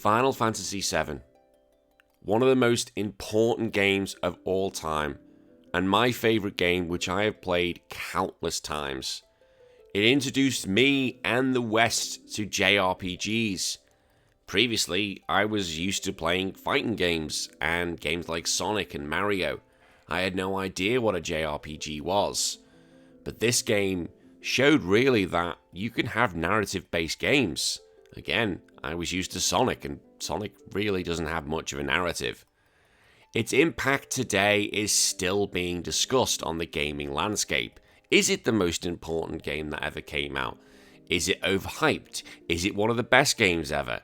Final Fantasy VII. One of the most important games of all time, and my favourite game which I have played countless times. It introduced me and the West to JRPGs. Previously, I was used to playing fighting games and games like Sonic and Mario. I had no idea what a JRPG was. But this game showed really that you can have narrative-based games. Again, I was used to Sonic, and Sonic really doesn't have much of a narrative. Its impact today is still being discussed on the gaming landscape. Is it the most important game that ever came out? Is it overhyped? Is it one of the best games ever?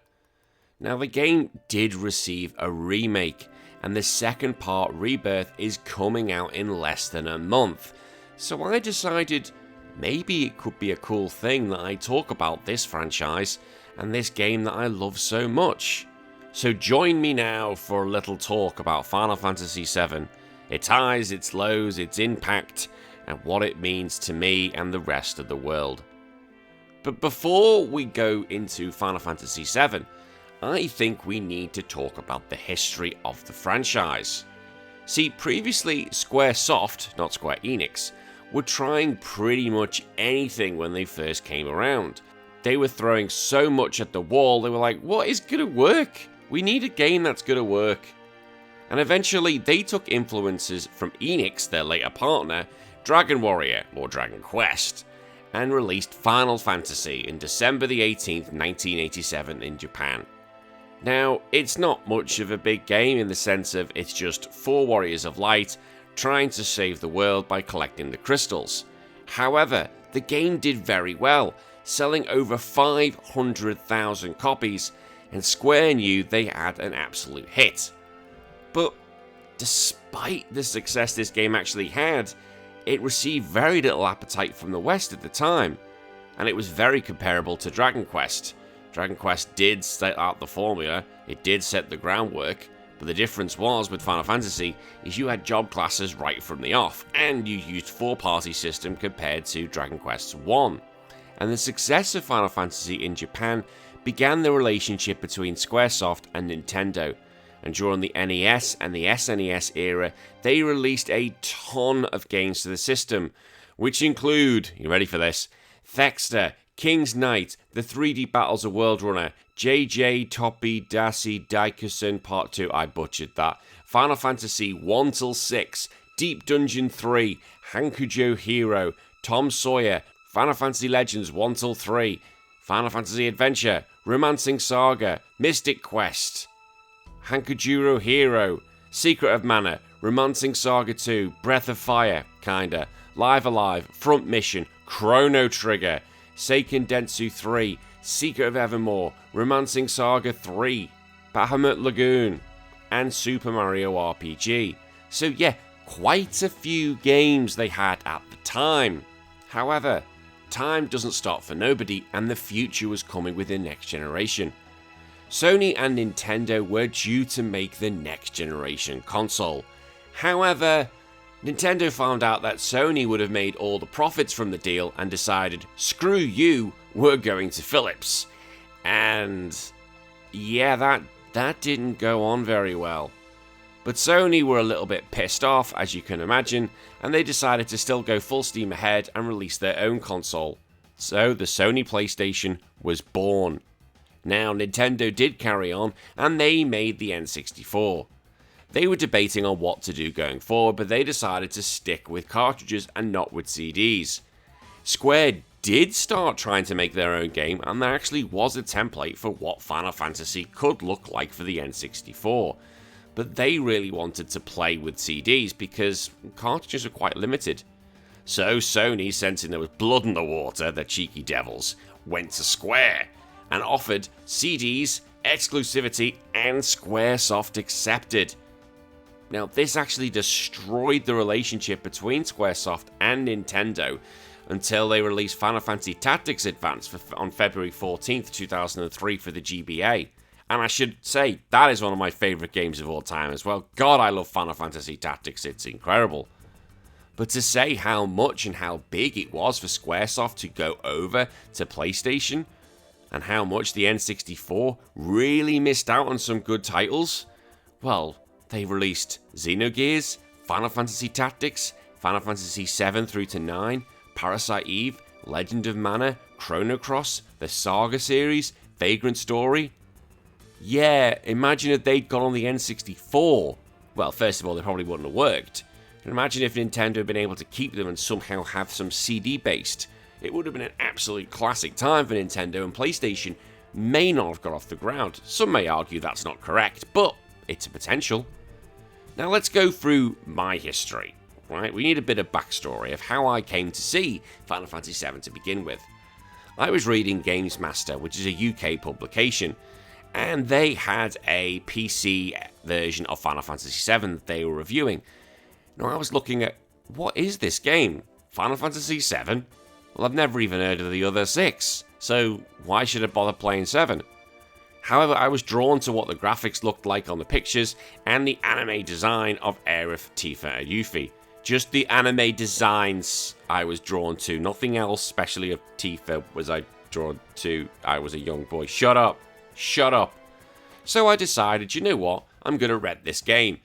Now, the game did receive a remake, and the second part, Rebirth, is coming out in less than a month. So I decided maybe it could be a cool thing that I talk about this franchise and this game that I love so much. So join me now for a little talk about Final Fantasy VII, its highs, its lows, its impact, and what it means to me and the rest of the world. But before we go into Final Fantasy VII, I think we need to talk about the history of the franchise. See, previously Squaresoft, not Square Enix, were trying pretty much anything when they first came around. They were throwing so much at the wall, they were like, what is going to work? We need a game that's going to work. And eventually they took influences from Enix, their later partner, Dragon Warrior, or Dragon Quest, and released Final Fantasy in December the 18th, 1987 in Japan. Now, it's not much of a big game in the sense of it's just 4 warriors of light trying to save the world by collecting the crystals. However, the game did very well, selling over 500,000 copies, and Square knew they had an absolute hit. But despite the success this game actually had, it received very little appetite from the West at the time, and it was very comparable to Dragon Quest. Dragon Quest did set out the formula, it did set the groundwork, but the difference was with Final Fantasy is you had job classes right from the off, and you used 4-party system compared to Dragon Quest I. And the success of Final Fantasy in Japan began the relationship between Squaresoft and Nintendo, and during the NES and the SNES era, they released a ton of games to the system, which include, you ready for this, Thexter, King's Knight, the 3D Battles of World Runner, JJ Toppy Dasi Daikusen Part 2, I butchered that, Final Fantasy 1-6, Deep Dungeon 3, Hankujo Hero, Tom Sawyer, Final Fantasy Legends 1-3, Final Fantasy Adventure, Romancing Saga, Mystic Quest, Hankujuro Hero, Secret of Mana, Romancing Saga 2, Breath of Fire, kinda, Live Alive, Front Mission, Chrono Trigger, Seiken Densu 3, Secret of Evermore, Romancing Saga 3, Bahamut Lagoon, and Super Mario RPG. So yeah, quite a few games they had at the time. However, time doesn't stop for nobody, and the future was coming with the next generation. Sony and Nintendo were due to make the next generation console. However, Nintendo found out that Sony would have made all the profits from the deal and decided, screw you, we're going to Philips. And yeah, that didn't go on very well. But Sony were a little bit pissed off, as you can imagine, and they decided to still go full steam ahead and release their own console. So the Sony PlayStation was born. Now, Nintendo did carry on, and they made the N64. They were debating on what to do going forward, but they decided to stick with cartridges and not with CDs. Square did start trying to make their own game, and there actually was a template for what Final Fantasy could look like for the N64. But they really wanted to play with CDs because cartridges are quite limited. So Sony, sensing there was blood in the water, the cheeky devils, went to Square and offered CDs, exclusivity, and Squaresoft accepted. Now, this actually destroyed the relationship between Squaresoft and Nintendo until they released Final Fantasy Tactics Advance on February 14th, 2003 for the GBA. And I should say, that is one of my favourite games of all time as well. God, I love Final Fantasy Tactics, it's incredible. But to say how much and how big it was for Squaresoft to go over to PlayStation, and how much the N64 really missed out on some good titles? Well, they released Xenogears, Final Fantasy Tactics, Final Fantasy VII through to 9, Parasite Eve, Legend of Mana, Chrono Cross, the Saga series, Vagrant Story. Yeah, imagine if they'd got on the N64. Well, first of all, they probably wouldn't have worked. And imagine if Nintendo had been able to keep them and somehow have some CD-based. It would have been an absolute classic time for Nintendo, and PlayStation may not have got off the ground. Some may argue that's not correct, but it's a potential. Now let's go through my history, right? We need a bit of backstory of how I came to see Final Fantasy VII to begin with. I was reading Games Master, which is a UK publication, and they had a PC version of Final Fantasy VII that they were reviewing. Now I was looking at, what is this game? Final Fantasy VII? Well, I've never even heard of the other 6, so why should I bother playing 7? However, I was drawn to what the graphics looked like on the pictures and the anime design of Aerith, Tifa, and Yuffie. Just the anime designs I was drawn to, nothing else, especially of Tifa was I drawn to. I was a young boy. Shut up. Shut up. So I decided, you know what, I'm going to rent this game.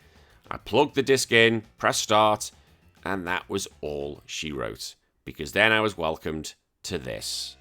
I plugged the disc in, pressed start, and that was all she wrote. Because then I was welcomed to this.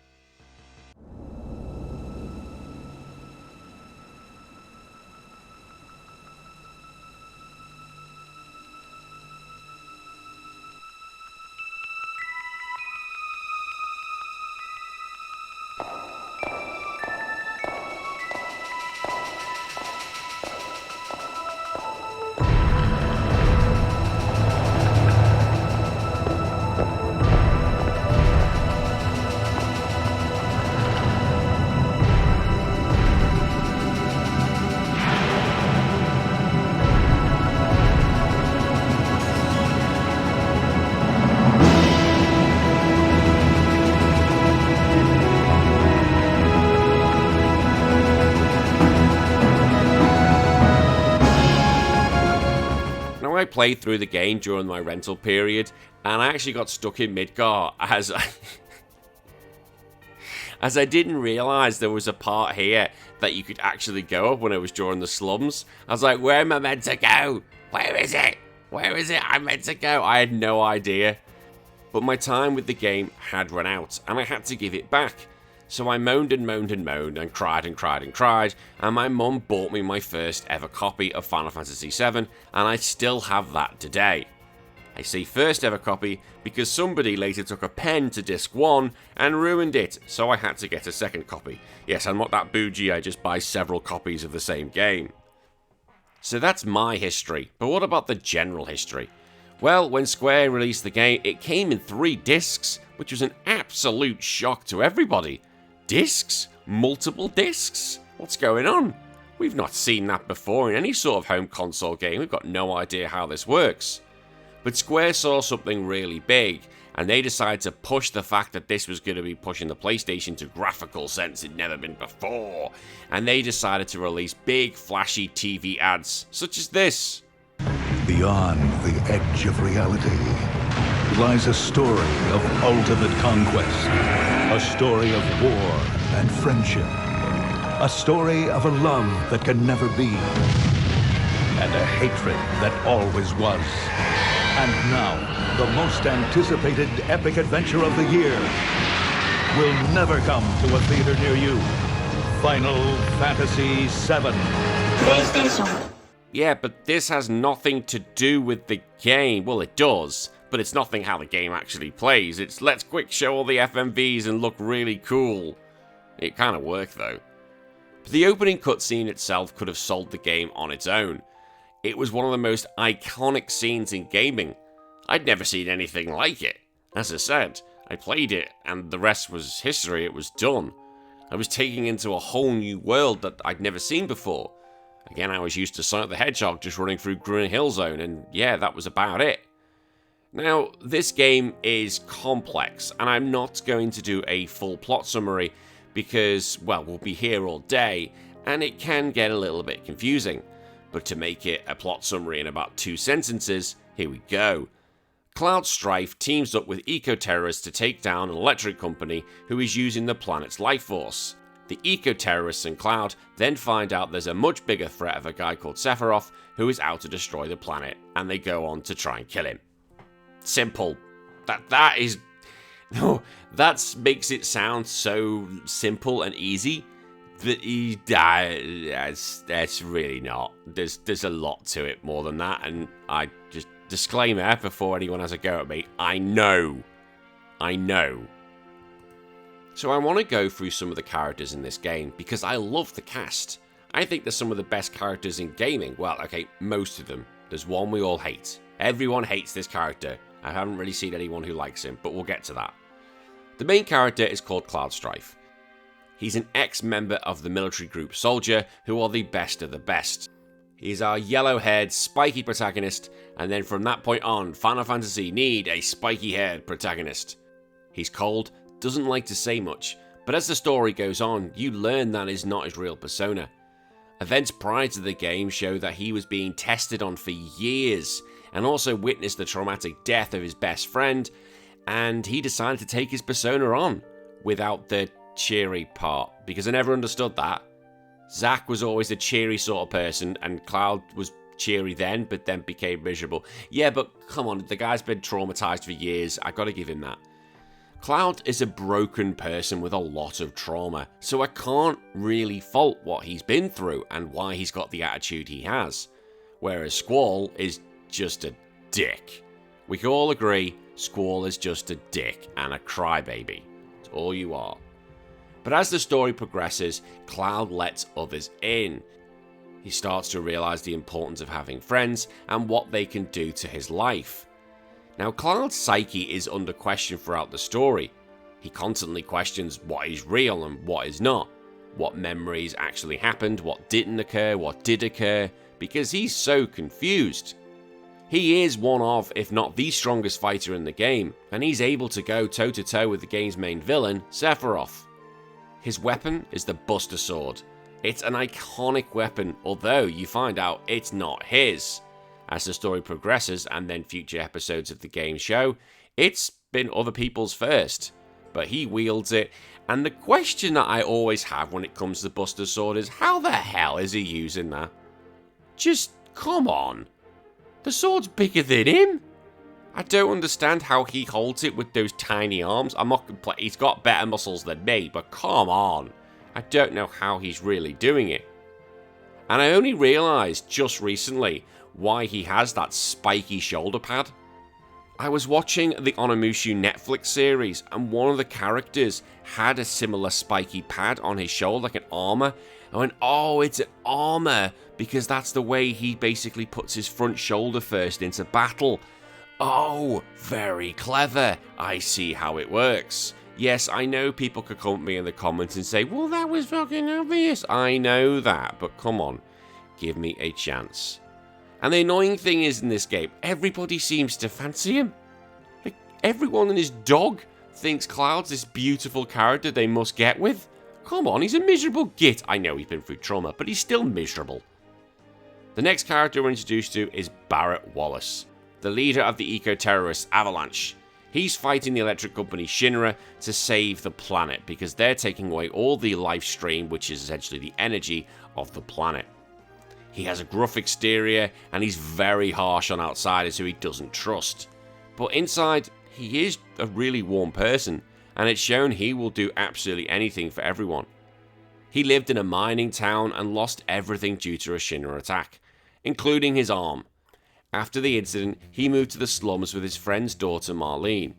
I played through the game during my rental period, and I actually got stuck in Midgar as I didn't realise there was a part here that you could actually go up when it was during the slums. I was like, where am I meant to go? Where is it? Where is it I'm meant to go? I had no idea. But my time with the game had run out, and I had to give it back. So I moaned and moaned and moaned and cried and cried and cried, and my mum bought me my first ever copy of Final Fantasy VII, and I still have that today. I say first ever copy because somebody later took a pen to disc 1 and ruined it, so I had to get a second copy. Yes, I'm not that bougie, I just buy several copies of the same game. So that's my history, but what about the general history? Well, when Square released the game, it came in 3 discs, which was an absolute shock to everybody. Discs? Multiple discs? What's going on? We've not seen that before in any sort of home console game. We've got no idea how this works. But Square saw something really big, and they decided to push the fact that this was going to be pushing the PlayStation to graphical sense it'd never been before. And they decided to release big, flashy TV ads, such as this. Beyond the edge of reality lies a story of ultimate conquest, a story of war and friendship, a story of a love that can never be, and a hatred that always was. And now, the most anticipated epic adventure of the year will never come to a theater near you. Final Fantasy VII. PlayStation. Yeah, but this has nothing to do with the game. Well, it does, but it's nothing how the game actually plays. It's let's quick show all the FMVs and look really cool. It kind of worked, though. But the opening cutscene itself could have sold the game on its own. It was one of the most iconic scenes in gaming. I'd never seen anything like it. As I said, I played it, and the rest was history. It was done. I was taken into a whole new world that I'd never seen before. Again, I was used to Sonic the Hedgehog just running through Green Hill Zone, and yeah, that was about it. Now, this game is complex, and I'm not going to do a full plot summary because, well, we'll be here all day, and it can get a little bit confusing. But to make it a plot summary in about 2 sentences, here we go. Cloud Strife teams up with eco-terrorists to take down an electric company who is using the planet's life force. The eco-terrorists and Cloud then find out there's a much bigger threat of a guy called Sephiroth who is out to destroy the planet, and they go on to try and kill him. Simple. That is... No, that makes it sound so simple and easy, but that's really not. There's a lot to it more than that, and I just... Disclaimer before anyone has a go at me, I know. So I want to go through some of the characters in this game, because I love the cast. I think they're some of the best characters in gaming. Well, okay, most of them. There's one we all hate. Everyone hates this character. I haven't really seen anyone who likes him, but we'll get to that. The main character is called Cloud Strife. He's an ex-member of the military group Soldier, who are the best of the best. He's our yellow-haired, spiky protagonist, and then from that point on, Final Fantasy need a spiky-haired protagonist. He's cold, doesn't like to say much, but as the story goes on, you learn that is not his real persona. Events prior to the game show that he was being tested on for years, and also witnessed the traumatic death of his best friend, and he decided to take his persona on, without the cheery part, because I never understood that. Zack was always the cheery sort of person, and Cloud was cheery then, but then became miserable. Yeah, but come on, the guy's been traumatized for years, I gotta give him that. Cloud is a broken person with a lot of trauma, so I can't really fault what he's been through and why he's got the attitude he has. Whereas Squall is just a dick. We can all agree, Squall is just a dick and a crybaby. It's all you are. But as the story progresses, Cloud lets others in. He starts to realize the importance of having friends and what they can do to his life. Now, Cloud's psyche is under question throughout the story. He constantly questions what is real and what is not, what memories actually happened, what didn't occur, what did occur, because he's so confused. He is one of, if not the strongest fighter in the game, and he's able to go toe-to-toe with the game's main villain, Sephiroth. His weapon is the Buster Sword. It's an iconic weapon, although you find out it's not his. As the story progresses and then future episodes of the game show, it's been other people's first. But he wields it, and the question that I always have when it comes to the Buster Sword is, how the hell is he using that? Just, come on. The sword's bigger than him. I don't understand how he holds it with those tiny arms. I'm not complaining. He's got better muscles than me, but come on. I don't know how he's really doing it. And I only realised just recently why he has that spiky shoulder pad. I was watching the Onimusha Netflix series, and one of the characters had a similar spiky pad on his shoulder, like an armour. I went, oh, it's an armour, because that's the way he basically puts his front shoulder first into battle. Oh, very clever. I see how it works. Yes, I know people could come at me in the comments and say, well, that was fucking obvious. I know that, but come on, give me a chance. And the annoying thing is in this game, everybody seems to fancy him. Like, everyone and his dog thinks Cloud's this beautiful character they must get with. Come on, he's a miserable git. I know he's been through trauma, but he's still miserable. The next character we're introduced to is Barrett Wallace, the leader of the eco-terrorists Avalanche. He's fighting the electric company Shinra to save the planet because they're taking away all the Lifestream, which is essentially the energy of the planet. He has a gruff exterior and he's very harsh on outsiders who he doesn't trust. But inside, he is a really warm person, and it's shown he will do absolutely anything for everyone. He lived in a mining town and lost everything due to a Shinra attack, including his arm. After the incident, he moved to the slums with his friend's daughter Marlene.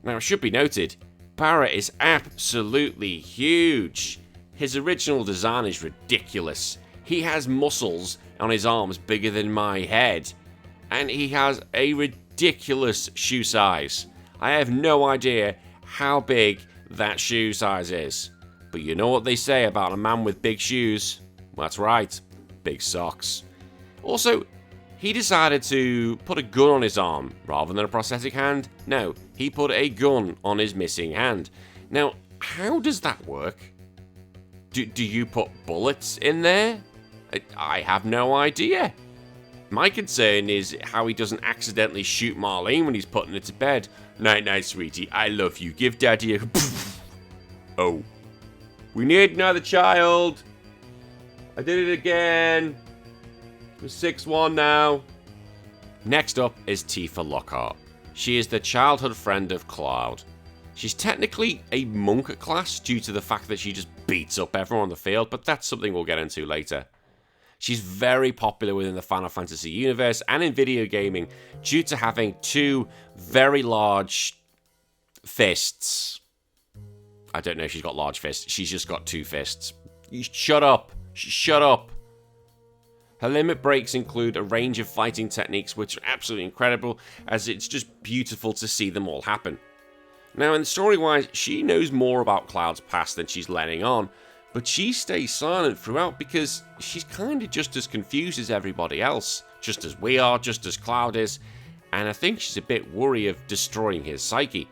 Now, it should be noted, Barrett is absolutely huge. His original design is ridiculous. He has muscles on his arms bigger than my head, and he has a ridiculous shoe size. I have no idea how big that shoe size is, but you know what they say about a man with big shoes? That's right, big socks. Also, he decided to put a gun on his arm rather than a prosthetic hand. No, he put a gun on his missing hand. Now, how does that work? Do you put bullets in there? I have no idea. My concern is how he doesn't accidentally shoot Marlene when he's putting her to bed. Night, night, sweetie. I love you. Give daddy a... Oh. We need another child. I did it again. We're 6-1 now. Next up is Tifa Lockhart. She is the childhood friend of Cloud. She's technically a monk class due to the fact that she just beats up everyone on the field, but that's something we'll get into later. She's very popular within the Final Fantasy universe and in video gaming due to having 2 very large fists. I don't know if she's got large fists. She's just got 2 fists. Shut up. Shut up. Her limit breaks include a range of fighting techniques which are absolutely incredible, as it's just beautiful to see them all happen. Now, in story-wise, she knows more about Cloud's past than she's letting on, but she stays silent throughout because she's kind of just as confused as everybody else, just as we are, just as Cloud is, and I think she's a bit worried of destroying his psyche.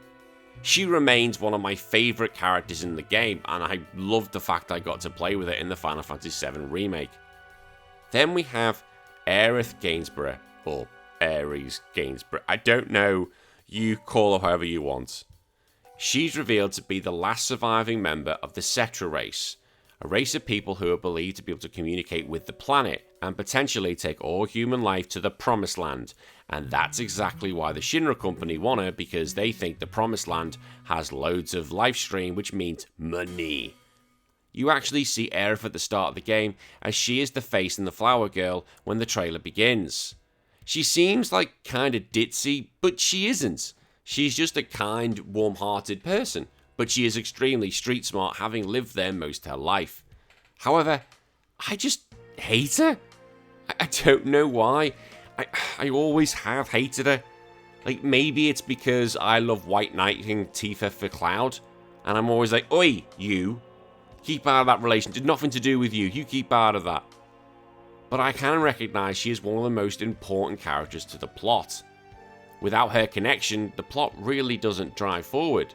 She remains one of my favourite characters in the game, and I love the fact I got to play with it in the Final Fantasy VII Remake. Then we have Aerith Gainsborough, or Ares Gainsborough. I don't know, you call her however you want. She's revealed to be the last surviving member of the Cetra race, a race of people who are believed to be able to communicate with the planet and potentially take all human life to the Promised Land. And that's exactly why the Shinra Company want her, because they think the Promised Land has loads of Lifestream, which means money. You actually see Aerith at the start of the game, as she is the face and the flower girl when the trailer begins. She seems like kinda ditzy, but she isn't. She's just a kind, warm-hearted person, but she is extremely street smart, having lived there most of her life. However, I just hate her. I don't know why. I always have hated her. Like, maybe it's because I love white knighting Tifa for Cloud, and I'm always like, oi, you. Keep out of that relation. It's nothing to do with you. You keep out of that. But I can recognise she is one of the most important characters to the plot. Without her connection, the plot really doesn't drive forward.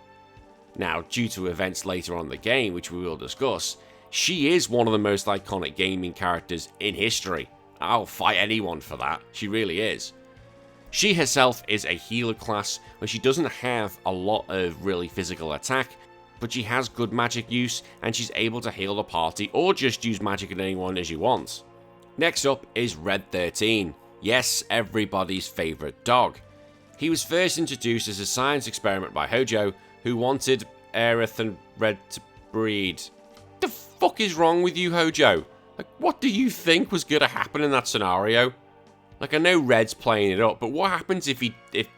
Now, due to events later on in the game, which we will discuss, she is one of the most iconic gaming characters in history. I'll fight anyone for that. She really is. She herself is a healer class, where she doesn't have a lot of really physical attack, but she has good magic use, and she's able to heal the party or just use magic at anyone as you want. Next up is Red 13. Yes, everybody's favourite dog. He was first introduced as a science experiment by Hojo, who wanted Aerith and Red to breed. The fuck is wrong with you, Hojo? Like, what do you think was going to happen in that scenario? Like, I know Red's playing it up, but what happens if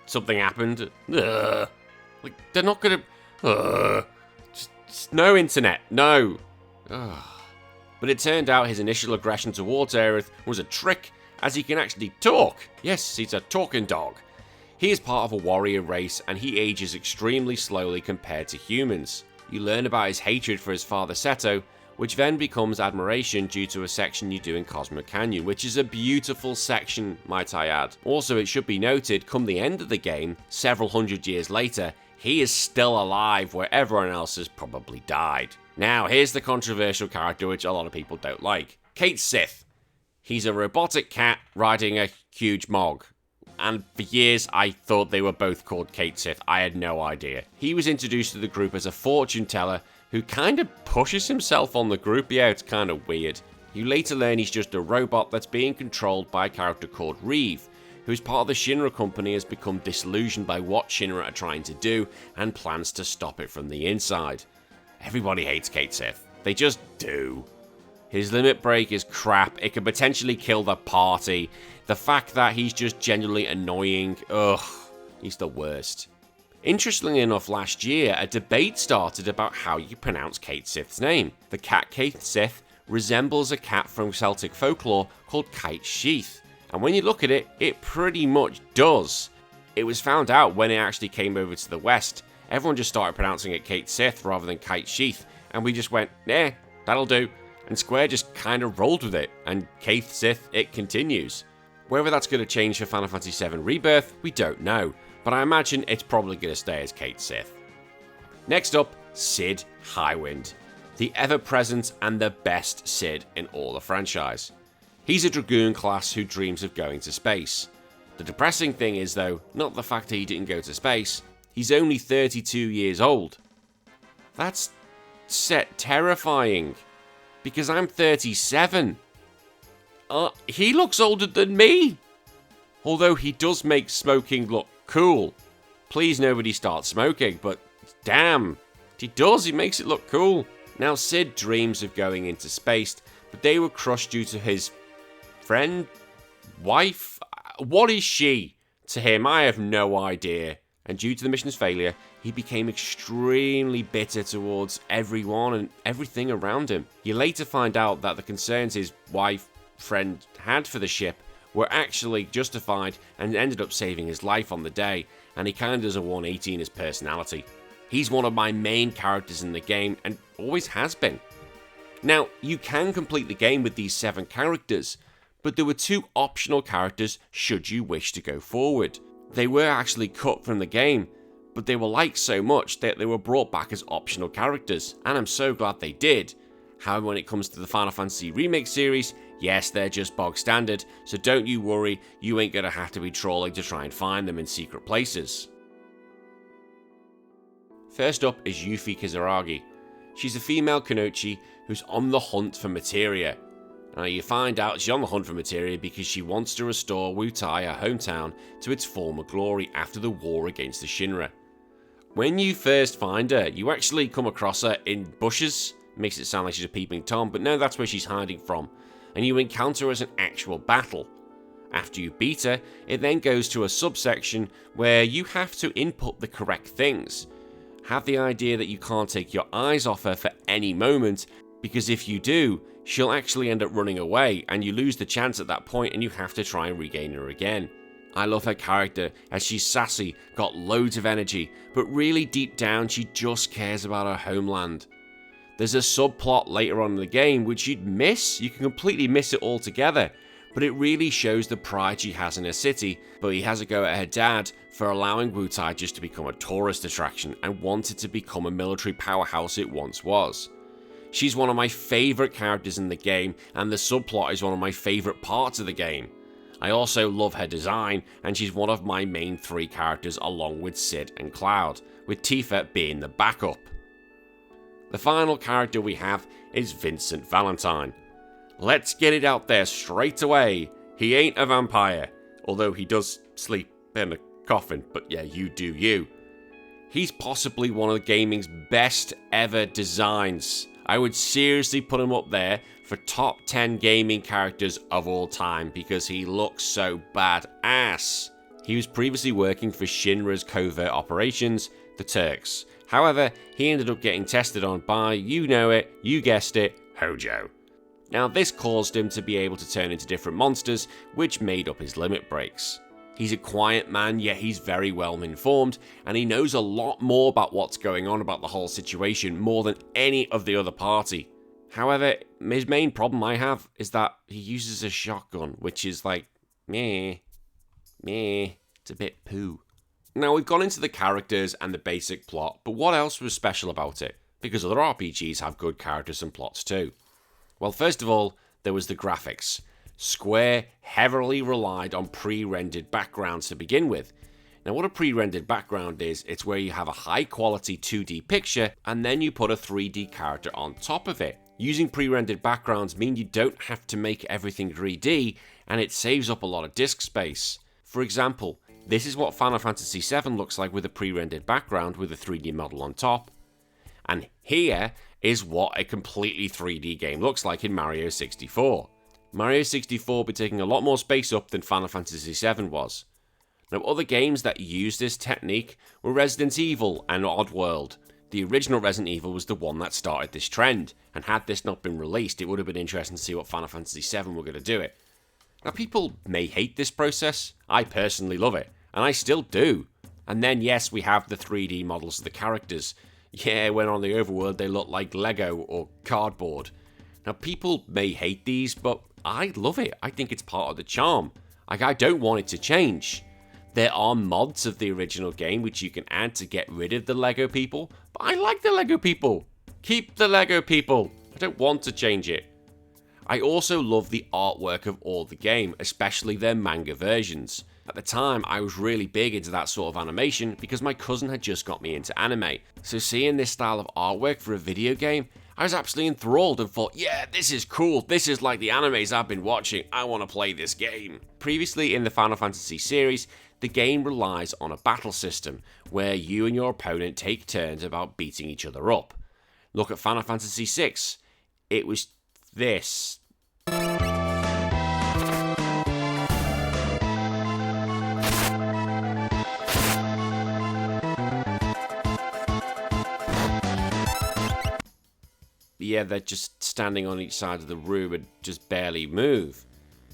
something happened? Ugh. Like, they're not going to... Just no internet, no. Ugh. But it turned out his initial aggression towards Aerith was a trick, as he can actually talk. Yes, he's a talking dog. He is part of a warrior race, and he ages extremely slowly compared to humans. You learn about his hatred for his father Seto, which then becomes admiration due to a section you do in Cosmic Canyon, which is a beautiful section, might I add. Also, it should be noted, come the end of the game, several hundred years later, he is still alive where everyone else has probably died. Now, here's the controversial character which a lot of people don't like. Cait Sith. He's a robotic cat riding a huge mog. And for years, I thought they were both called Cait Sith. I had no idea. He was introduced to the group as a fortune teller who kind of pushes himself on the group. Yeah, it's kind of weird. You later learn he's just a robot that's being controlled by a character called Reeve, who's part of the Shinra Company, has become disillusioned by what Shinra are trying to do and plans to stop it from the inside. Everybody hates Cait Sith. They just do. His limit break is crap. It could potentially kill the party. The fact that he's just genuinely annoying. Ugh, he's the worst. Interestingly enough, last year, a debate started about how you pronounce Cait Sith's name. The cat Cait Sith resembles a cat from Celtic folklore called Kite Sheath. And when you look at it, it pretty much does. It was found out when it actually came over to the West. Everyone just started pronouncing it Cait Sith rather than Kite Sheath. And we just went, nah, that'll do. And Square just kind of rolled with it. And Cait Sith, it continues. Whether that's going to change for Final Fantasy VII Rebirth, we don't know. But I imagine it's probably going to stay as Cait Sith. Next up, Cid Highwind. The ever-present and the best Cid in all the franchise. He's a Dragoon class who dreams of going to space. The depressing thing is, though, not the fact that he didn't go to space, he's only 32 years old. That's set terrifying. Because I'm 37. He looks older than me. Although he does make smoking look cool. Please nobody start smoking, but damn. He does, he makes it look cool. Now Sid dreams of going into space, but they were crushed due to his friend, wife. What is she to him? I have no idea. And due to the mission's failure, he became extremely bitter towards everyone and everything around him. You later find out that the concerns his wife, friend had for the ship were actually justified and ended up saving his life on the day, and he kind of does a 180 in his personality. He's one of my main characters in the game and always has been. Now, you can complete the game with these 7 characters, but there were 2 optional characters should you wish to go forward. They were actually cut from the game, but they were liked so much that they were brought back as optional characters, and I'm so glad they did. However, when it comes to the Final Fantasy Remake series, yes, they're just bog standard, so don't you worry, you ain't gonna have to be trolling to try and find them in secret places. First up is Yuffie Kizaragi. She's a female Kunoichi who's on the hunt for Materia. Now you find out she's on the hunt for Materia because she wants to restore Wutai, her hometown, to its former glory after the war against the Shinra. When you first find her, you actually come across her in bushes. Makes it sound like she's a peeping Tom, but no, that's where she's hiding from. And you encounter her as an actual battle. After you beat her, it then goes to a subsection where you have to input the correct things. Have the idea that you can't take your eyes off her for any moment, because if you do, she'll actually end up running away and you lose the chance at that point and you have to try and regain her again. I love her character as she's sassy, got loads of energy, but really deep down she just cares about her homeland. There's a subplot later on in the game which you'd miss, you can completely miss it altogether, but it really shows the pride she has in her city, but he has a go at her dad for allowing Wutai just to become a tourist attraction and wanted to become a military powerhouse it once was. She's one of my favourite characters in the game, and the subplot is one of my favourite parts of the game. I also love her design, and she's one of my main 3 characters along with Sid and Cloud, with Tifa being the backup. The final character we have is Vincent Valentine. Let's get it out there straight away, he ain't a vampire, although he does sleep in a coffin, but yeah, you do you. He's possibly one of gaming's best ever designs. I would seriously put him up there for top 10 gaming characters of all time because he looks so badass. He was previously working for Shinra's covert operations, the Turks. However, he ended up getting tested on by, you know it, you guessed it, Hojo. Now this caused him to be able to turn into different monsters, which made up his limit breaks. He's a quiet man, yet he's very well informed, and he knows a lot more about what's going on about the whole situation more than any of the other party. However, his main problem I have is that he uses a shotgun, which is like, meh, it's a bit poo. Now we've gone into the characters and the basic plot, but what else was special about it? Because other RPGs have good characters and plots too. Well, first of all, there was the graphics. Square heavily relied on pre-rendered backgrounds to begin with. Now what a pre-rendered background is, it's where you have a high quality 2D picture and then you put a 3D character on top of it. Using pre-rendered backgrounds mean you don't have to make everything 3D and it saves up a lot of disk space. For example, this is what Final Fantasy VII looks like with a pre-rendered background with a 3D model on top. And here is what a completely 3D game looks like in Mario 64. Mario 64 will be taking a lot more space up than Final Fantasy VII was. Now other games that used this technique were Resident Evil and Oddworld. The original Resident Evil was the one that started this trend, and had this not been released it would have been interesting to see what Final Fantasy VII were going to do it. Now people may hate this process, I personally love it, and I still do. And then yes, we have the 3D models of the characters. Yeah, when on the overworld they look like Lego or cardboard. Now people may hate these, but I love it. I think it's part of the charm. Like, I don't want it to change. There are mods of the original game which you can add to get rid of the Lego people, but I like the Lego people. Keep the Lego people. I don't want to change it. I also love the artwork of all the game, especially their manga versions. At the time, I was really big into that sort of animation because my cousin had just got me into anime. So seeing this style of artwork for a video game, I was absolutely enthralled and thought, yeah, this is cool, this is like the animes I've been watching, I want to play this game. Previously in the Final Fantasy series, the game relies on a battle system where you and your opponent take turns about beating each other up. Look at Final Fantasy VI, it was this. Yeah, they're just standing on each side of the room and just barely move.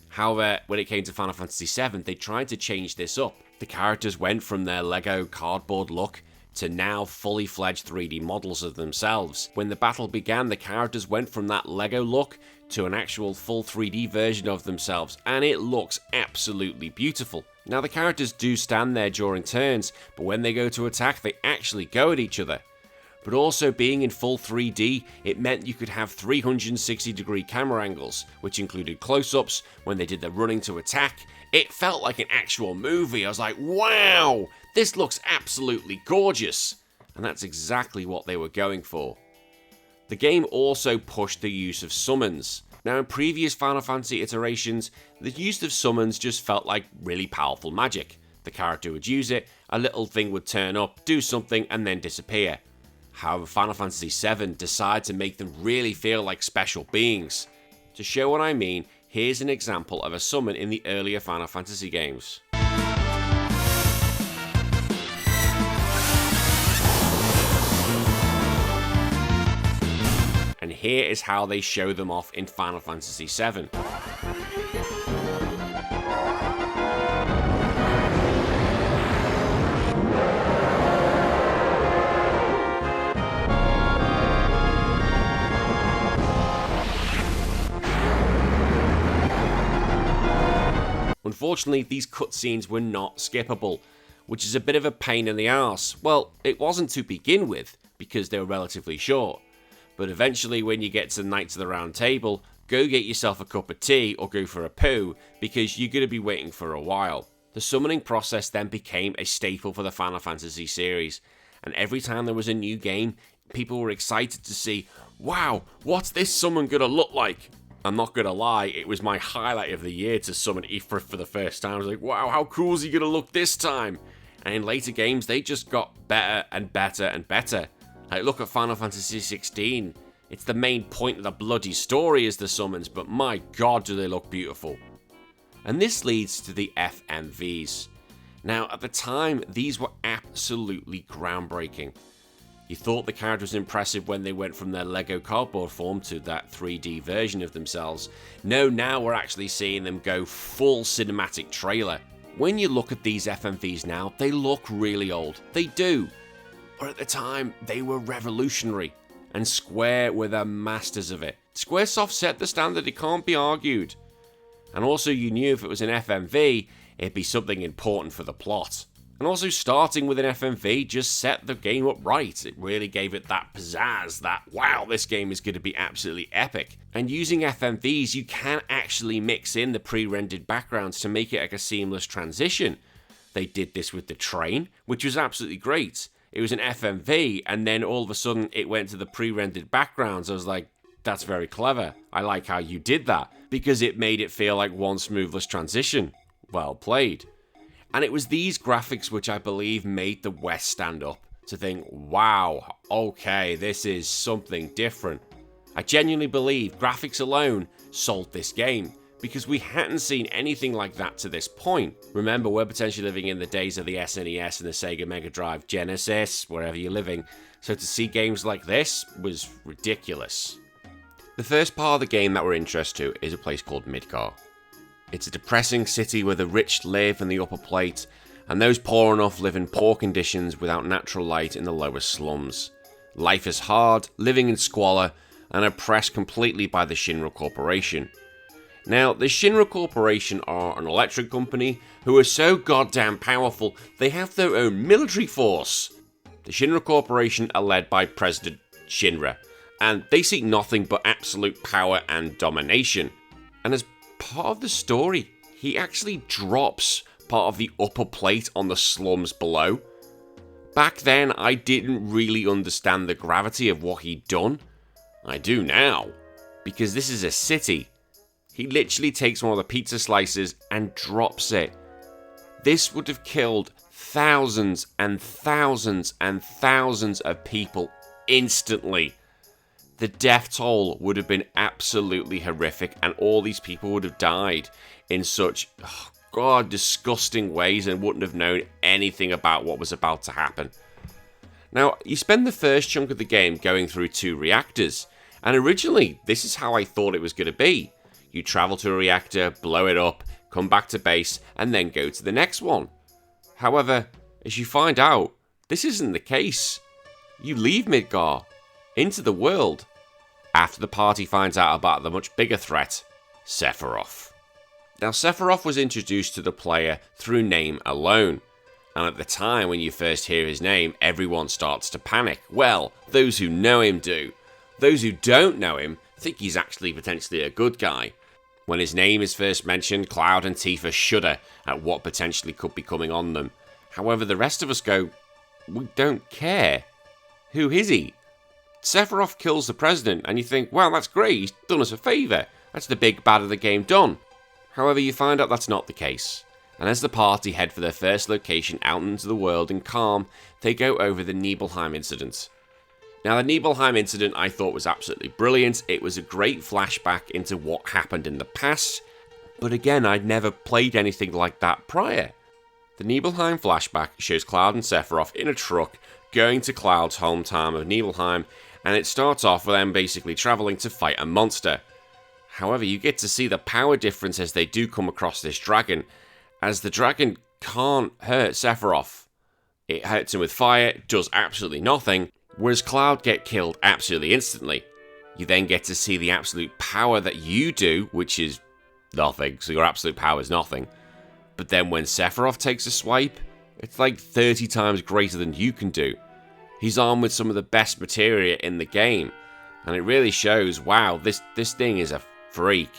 However, when it came to Final Fantasy VII, they tried to change this up. The characters went from their Lego cardboard look to now fully fledged 3D models of themselves. When the battle began, the characters went from that Lego look to an actual full 3D version of themselves, and it looks absolutely beautiful. Now, the characters do stand there during turns, but when they go to attack, they actually go at each other. But also being in full 3D, it meant you could have 360-degree camera angles, which included close-ups when they did their running to attack. It felt like an actual movie. I was like, wow, this looks absolutely gorgeous. And that's exactly what they were going for. The game also pushed the use of summons. Now, in previous Final Fantasy iterations, the use of summons just felt like really powerful magic. The character would use it, a little thing would turn up, do something, and then disappear. However, Final Fantasy VII decided to make them really feel like special beings. To show what I mean, here's an example of a summon in the earlier Final Fantasy games. And here is how they show them off in Final Fantasy VII. Unfortunately, these cutscenes were not skippable, which is a bit of a pain in the arse. Well, it wasn't to begin with, because they were relatively short. But eventually, when you get to the Knights of the Round Table, go get yourself a cup of tea or go for a poo, because you're going to be waiting for a while. The summoning process then became a staple for the Final Fantasy series, and every time there was a new game, people were excited to see, wow, what's this summon going to look like? I'm not going to lie, it was my highlight of the year to summon Aerith for the first time. I was like, wow, how cool is he going to look this time? And in later games, they just got better and better and better. Like, look at Final Fantasy XVI. It's the main point of the bloody story is the summons, but my god, do they look beautiful. And this leads to the FMVs. Now, at the time, these were absolutely groundbreaking. You thought the character was impressive when they went from their Lego cardboard form to that 3D version of themselves. No, now we're actually seeing them go full cinematic trailer. When you look at these FMVs now, they look really old. They do. But at the time, they were revolutionary. And Square were the masters of it. Squaresoft set the standard, it can't be argued. And also you knew if it was an FMV, it'd be something important for the plot. And also starting with an FMV just set the game up right. It really gave it that pizzazz, that wow, this game is going to be absolutely epic. And using FMVs, you can actually mix in the pre-rendered backgrounds to make it like a seamless transition. They did this with the train, which was absolutely great. It was an FMV, and then all of a sudden it went to the pre-rendered backgrounds. I was like, that's very clever. I like how you did that, because it made it feel like one smoothless transition. Well played. And it was these graphics which I believe made the West stand up to think, wow, okay, this is something different. I genuinely believe graphics alone sold this game, because we hadn't seen anything like that to this point. Remember, we're potentially living in the days of the SNES and the Sega Mega Drive, Genesis, wherever you're living, so to see games like this was ridiculous. The first part of the game that we're interested to is a place called Midgar. It's a depressing city where the rich live in the upper plate, and those poor enough live in poor conditions without natural light in the lower slums. Life is hard, living in squalor, and oppressed completely by the Shinra Corporation. Now, the Shinra Corporation are an electric company who are so goddamn powerful, they have their own military force. The Shinra Corporation are led by President Shinra, and they seek nothing but absolute power and domination. And as part of the story, he actually drops part of the upper plate on the slums below. Back then, I didn't really understand the gravity of what he'd done. I do now, because this is a city. He literally takes one of the pizza slices and drops it. This would have killed thousands and thousands and thousands of people instantly. The death toll would have been absolutely horrific, and all these people would have died in such, disgusting ways and wouldn't have known anything about what was about to happen. Now, you spend the first chunk of the game going through 2 reactors, and originally, this is how I thought it was going to be. You travel to a reactor, blow it up, come back to base, and then go to the next one. However, as you find out, this isn't the case. You leave Midgar into the world after the party finds out about the much bigger threat, Sephiroth. Now, Sephiroth was introduced to the player through name alone, and at the time when you first hear his name, everyone starts to panic. Well, those who know him do. Those who don't know him think he's actually potentially a good guy. When his name is first mentioned, Cloud and Tifa shudder at what potentially could be coming on them. However, the rest of us go, we don't care. Who is he? Sephiroth kills the president, and you think, well, that's great, he's done us a favour. That's the big bad of the game done. However, you find out that's not the case. And as the party head for their first location out into the world in calm, they go over the Nibelheim Incident. Now, the Nibelheim Incident I thought was absolutely brilliant. It was a great flashback into what happened in the past, but again, I'd never played anything like that prior. The Nibelheim flashback shows Cloud and Sephiroth in a truck going to Cloud's hometown of Nibelheim, and it starts off with them basically travelling to fight a monster. However, you get to see the power difference as they do come across this dragon, as the dragon can't hurt Sephiroth. It hurts him with fire, does absolutely nothing, whereas Cloud get killed absolutely instantly. You then get to see the absolute power that you do, which is nothing, so your absolute power is nothing. But then when Sephiroth takes a swipe, it's like 30 times greater than you can do. He's armed with some of the best materia in the game, and it really shows, wow, this thing is a freak.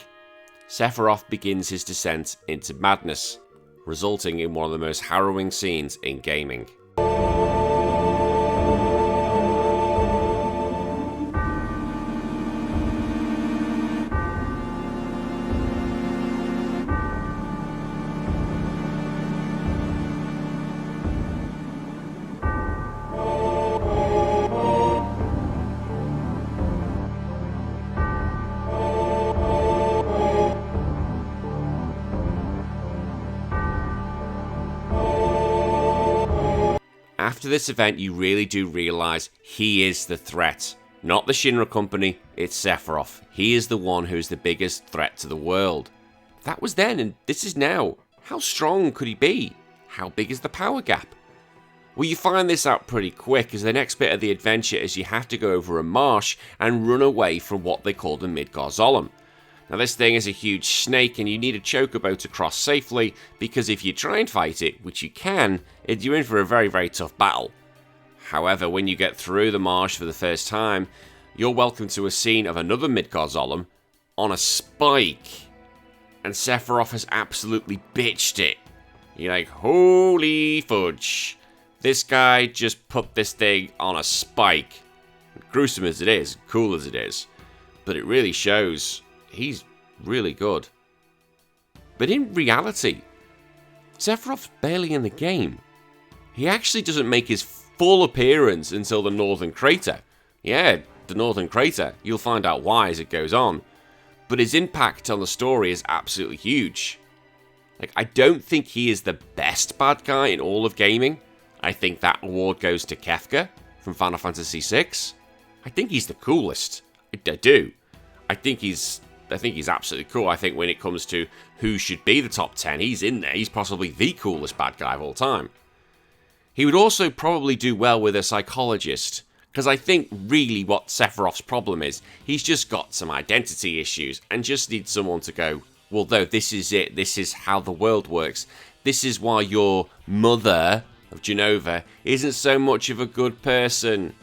Sephiroth begins his descent into madness, resulting in one of the most harrowing scenes in gaming. After this event, you really do realise he is the threat. Not the Shinra company, it's Sephiroth. He is the one who is the biggest threat to the world. That was then, and this is now. How strong could he be? How big is the power gap? Well, you find this out pretty quick, as the next bit of the adventure is you have to go over a marsh and run away from what they call the Midgar Zolom. Now, this thing is a huge snake, and you need a chocobo to cross safely, because if you try and fight it, which you can, you're in for a very, very tough battle. However, when you get through the marsh for the first time, you're welcomed to a scene of another Midgar Zolom on a spike. And Sephiroth has absolutely bitched it. You're like, holy fudge. This guy just put this thing on a spike. Gruesome as it is, cool as it is. But it really shows he's really good. But in reality, Sephiroth's barely in the game. He actually doesn't make his full appearance until the Northern Crater. Yeah, the Northern Crater. You'll find out why as it goes on. But his impact on the story is absolutely huge. Like, I don't think he is the best bad guy in all of gaming. I think that award goes to Kefka from Final Fantasy VI. I think he's the coolest. I do. I think he's absolutely cool. I think when it comes to who should be the top 10, he's in there. He's possibly the coolest bad guy of all time. He would also probably do well with a psychologist, because I think really what Sephiroth's problem is, he's just got some identity issues and just needs someone to go, well, no, this is it. This is how the world works. This is why your mother of Genova isn't so much of a good person.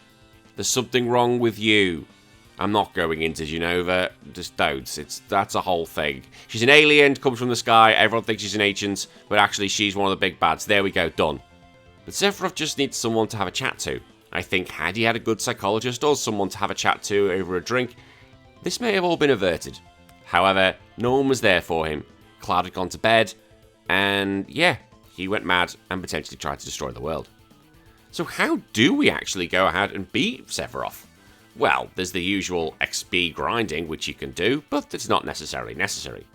There's something wrong with you. I'm not going into Genova, just don't. That's a whole thing. She's an alien, comes from the sky, everyone thinks she's an ancient, but actually she's one of the big bads. There we go, done. But Sephiroth just needs someone to have a chat to. I think had he had a good psychologist or someone to have a chat to over a drink, this may have all been averted. However, no one was there for him. Cloud had gone to bed, and yeah, he went mad and potentially tried to destroy the world. So how do we actually go ahead and beat Sephiroth? Well, there's the usual XP grinding, which you can do, but it's not necessarily necessary.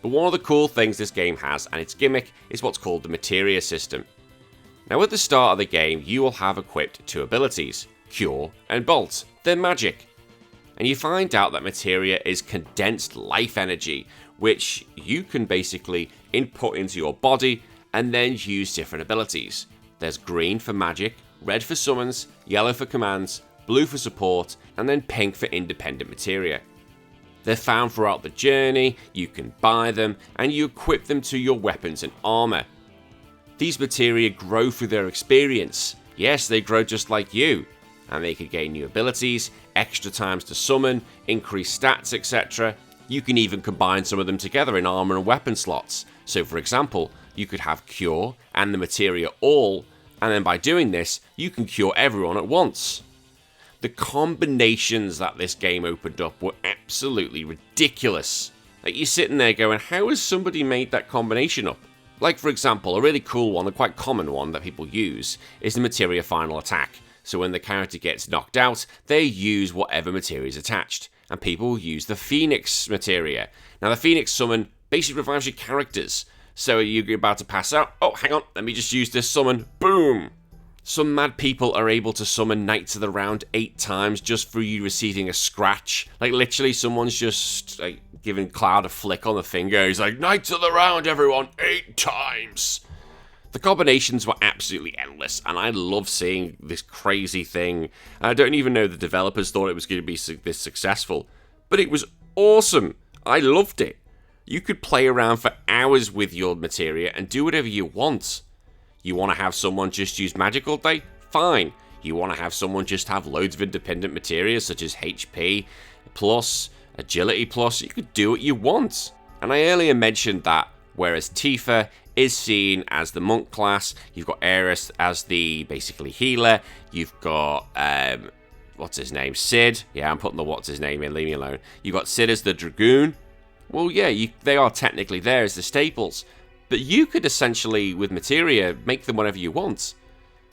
But one of the cool things this game has, and its gimmick, is what's called the Materia System. Now at the start of the game, you will have equipped two abilities, Cure and Bolt. They're magic. And you find out that materia is condensed life energy, which you can basically input into your body and then use different abilities. There's green for magic, red for summons, yellow for commands, blue for support, and then pink for independent materia. They're found throughout the journey, you can buy them, and you equip them to your weapons and armor. These materia grow through their experience. Yes, they grow just like you, and they can gain new abilities, extra times to summon, increase stats, etc. You can even combine some of them together in armor and weapon slots. So for example, you could have Cure and the materia all, and then by doing this, you can cure everyone at once. The combinations that this game opened up were absolutely ridiculous. Like, you're sitting there going, how has somebody made that combination up? Like, for example, a really cool one, a quite common one that people use, is the materia final attack. So when the character gets knocked out, they use whatever materia is attached. And people will use the Phoenix materia. Now, the Phoenix summon basically revives your characters. So you're about to pass out. Oh, hang on, let me just use this summon. Boom! Some mad people are able to summon Knights of the Round 8 times just for you receiving a scratch. Like, literally, someone's just like giving Cloud a flick on the finger. He's like, Knights of the Round, everyone, 8 times! The combinations were absolutely endless, and I love seeing this crazy thing. I don't even know the developers thought it was going to be this successful, but it was awesome. I loved it. You could play around for hours with your materia and do whatever you want. You want to have someone just use magic all day? Fine. You want to have someone just have loads of independent materia, such as HP plus, agility plus, you could do what you want. And I earlier mentioned that whereas Tifa is seen as the monk class, you've got Aerith as the basically healer, you've got what's his name, Sid. Yeah, I'm putting the what's his name in, leave me alone. You've got Sid as the dragoon. Well, yeah, they are technically there as the staples, but you could essentially, with materia, make them whatever you want.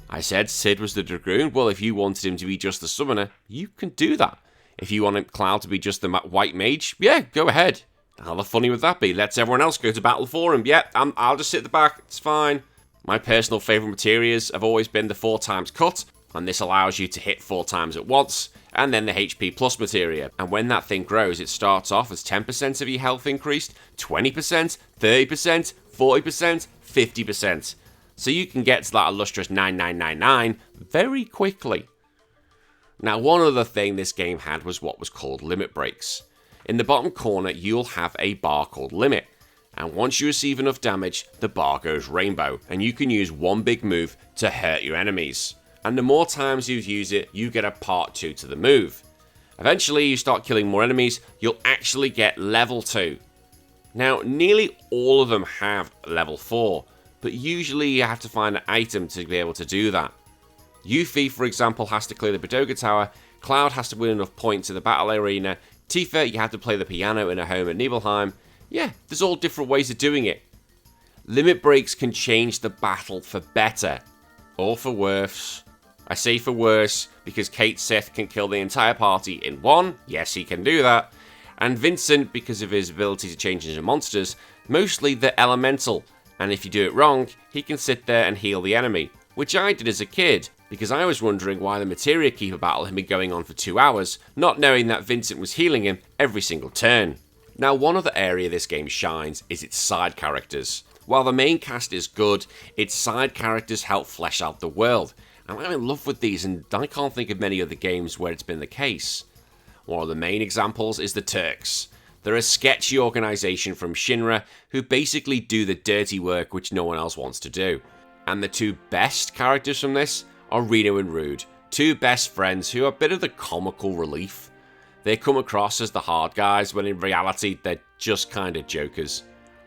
I said Sid was the dragoon. Well, if you wanted him to be just the summoner, you can do that. If you want Cloud to be just the white mage, yeah, go ahead. How funny would that be? Let's everyone else go to battle for him. Yeah, I'll just sit at the back. It's fine. My personal favourite materias have always been the 4 times cut, and this allows you to hit 4 times at once, and then the HP plus materia. And when that thing grows, it starts off as 10% of your health increased, 20%, 30%, 40%, 50%. So you can get to that illustrious 9999 very quickly. Now, one other thing this game had was what was called limit breaks. In the bottom corner, you'll have a bar called limit. And once you receive enough damage, the bar goes rainbow, and you can use one big move to hurt your enemies. And the more times you use it, you get a part 2 to the move. Eventually, you start killing more enemies, you'll actually get level 2. Now, nearly all of them have level 4, but usually you have to find an item to be able to do that. Yuffie, for example, has to clear the Bedoga Tower, Cloud has to win enough points in the battle arena, Tifa, you have to play the piano in a home at Nibelheim. Yeah, there's all different ways of doing it. Limit breaks can change the battle for better, or for worse. I say for worse, because Kate Sith can kill the entire party in one, yes he can do that, and Vincent, because of his ability to change into monsters, mostly the elemental, and if you do it wrong, he can sit there and heal the enemy, which I did as a kid, because I was wondering why the Materia Keeper battle had been going on for 2 hours, not knowing that Vincent was healing him every single turn. Now, one other area this game shines is its side characters. While the main cast is good, its side characters help flesh out the world, and I'm in love with these, and I can't think of many other games where it's been the case. One of the main examples is the Turks. They're a sketchy organisation from Shinra who basically do the dirty work which no one else wants to do. And the 2 best characters from this are Reno and Rude, 2 best friends who are a bit of the comical relief. They come across as the hard guys when in reality they're just kind of jokers.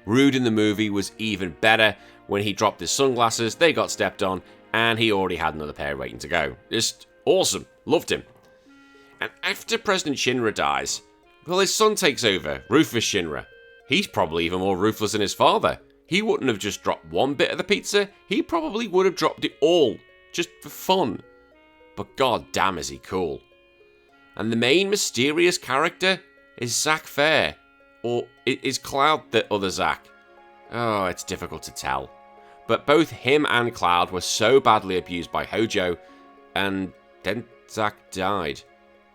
Rude in the movie was even better. When he dropped his sunglasses, they got stepped on, and he already had another pair waiting to go. Just awesome. Loved him. And after President Shinra dies, well, his son takes over, Rufus Shinra. He's probably even more ruthless than his father. He wouldn't have just dropped one bit of the pizza, he probably would have dropped it all, just for fun. But god damn is he cool. And the main mysterious character is Zack Fair. Or is Cloud the other Zack? Oh, it's difficult to tell. But both him and Cloud were so badly abused by Hojo, and then Zack died.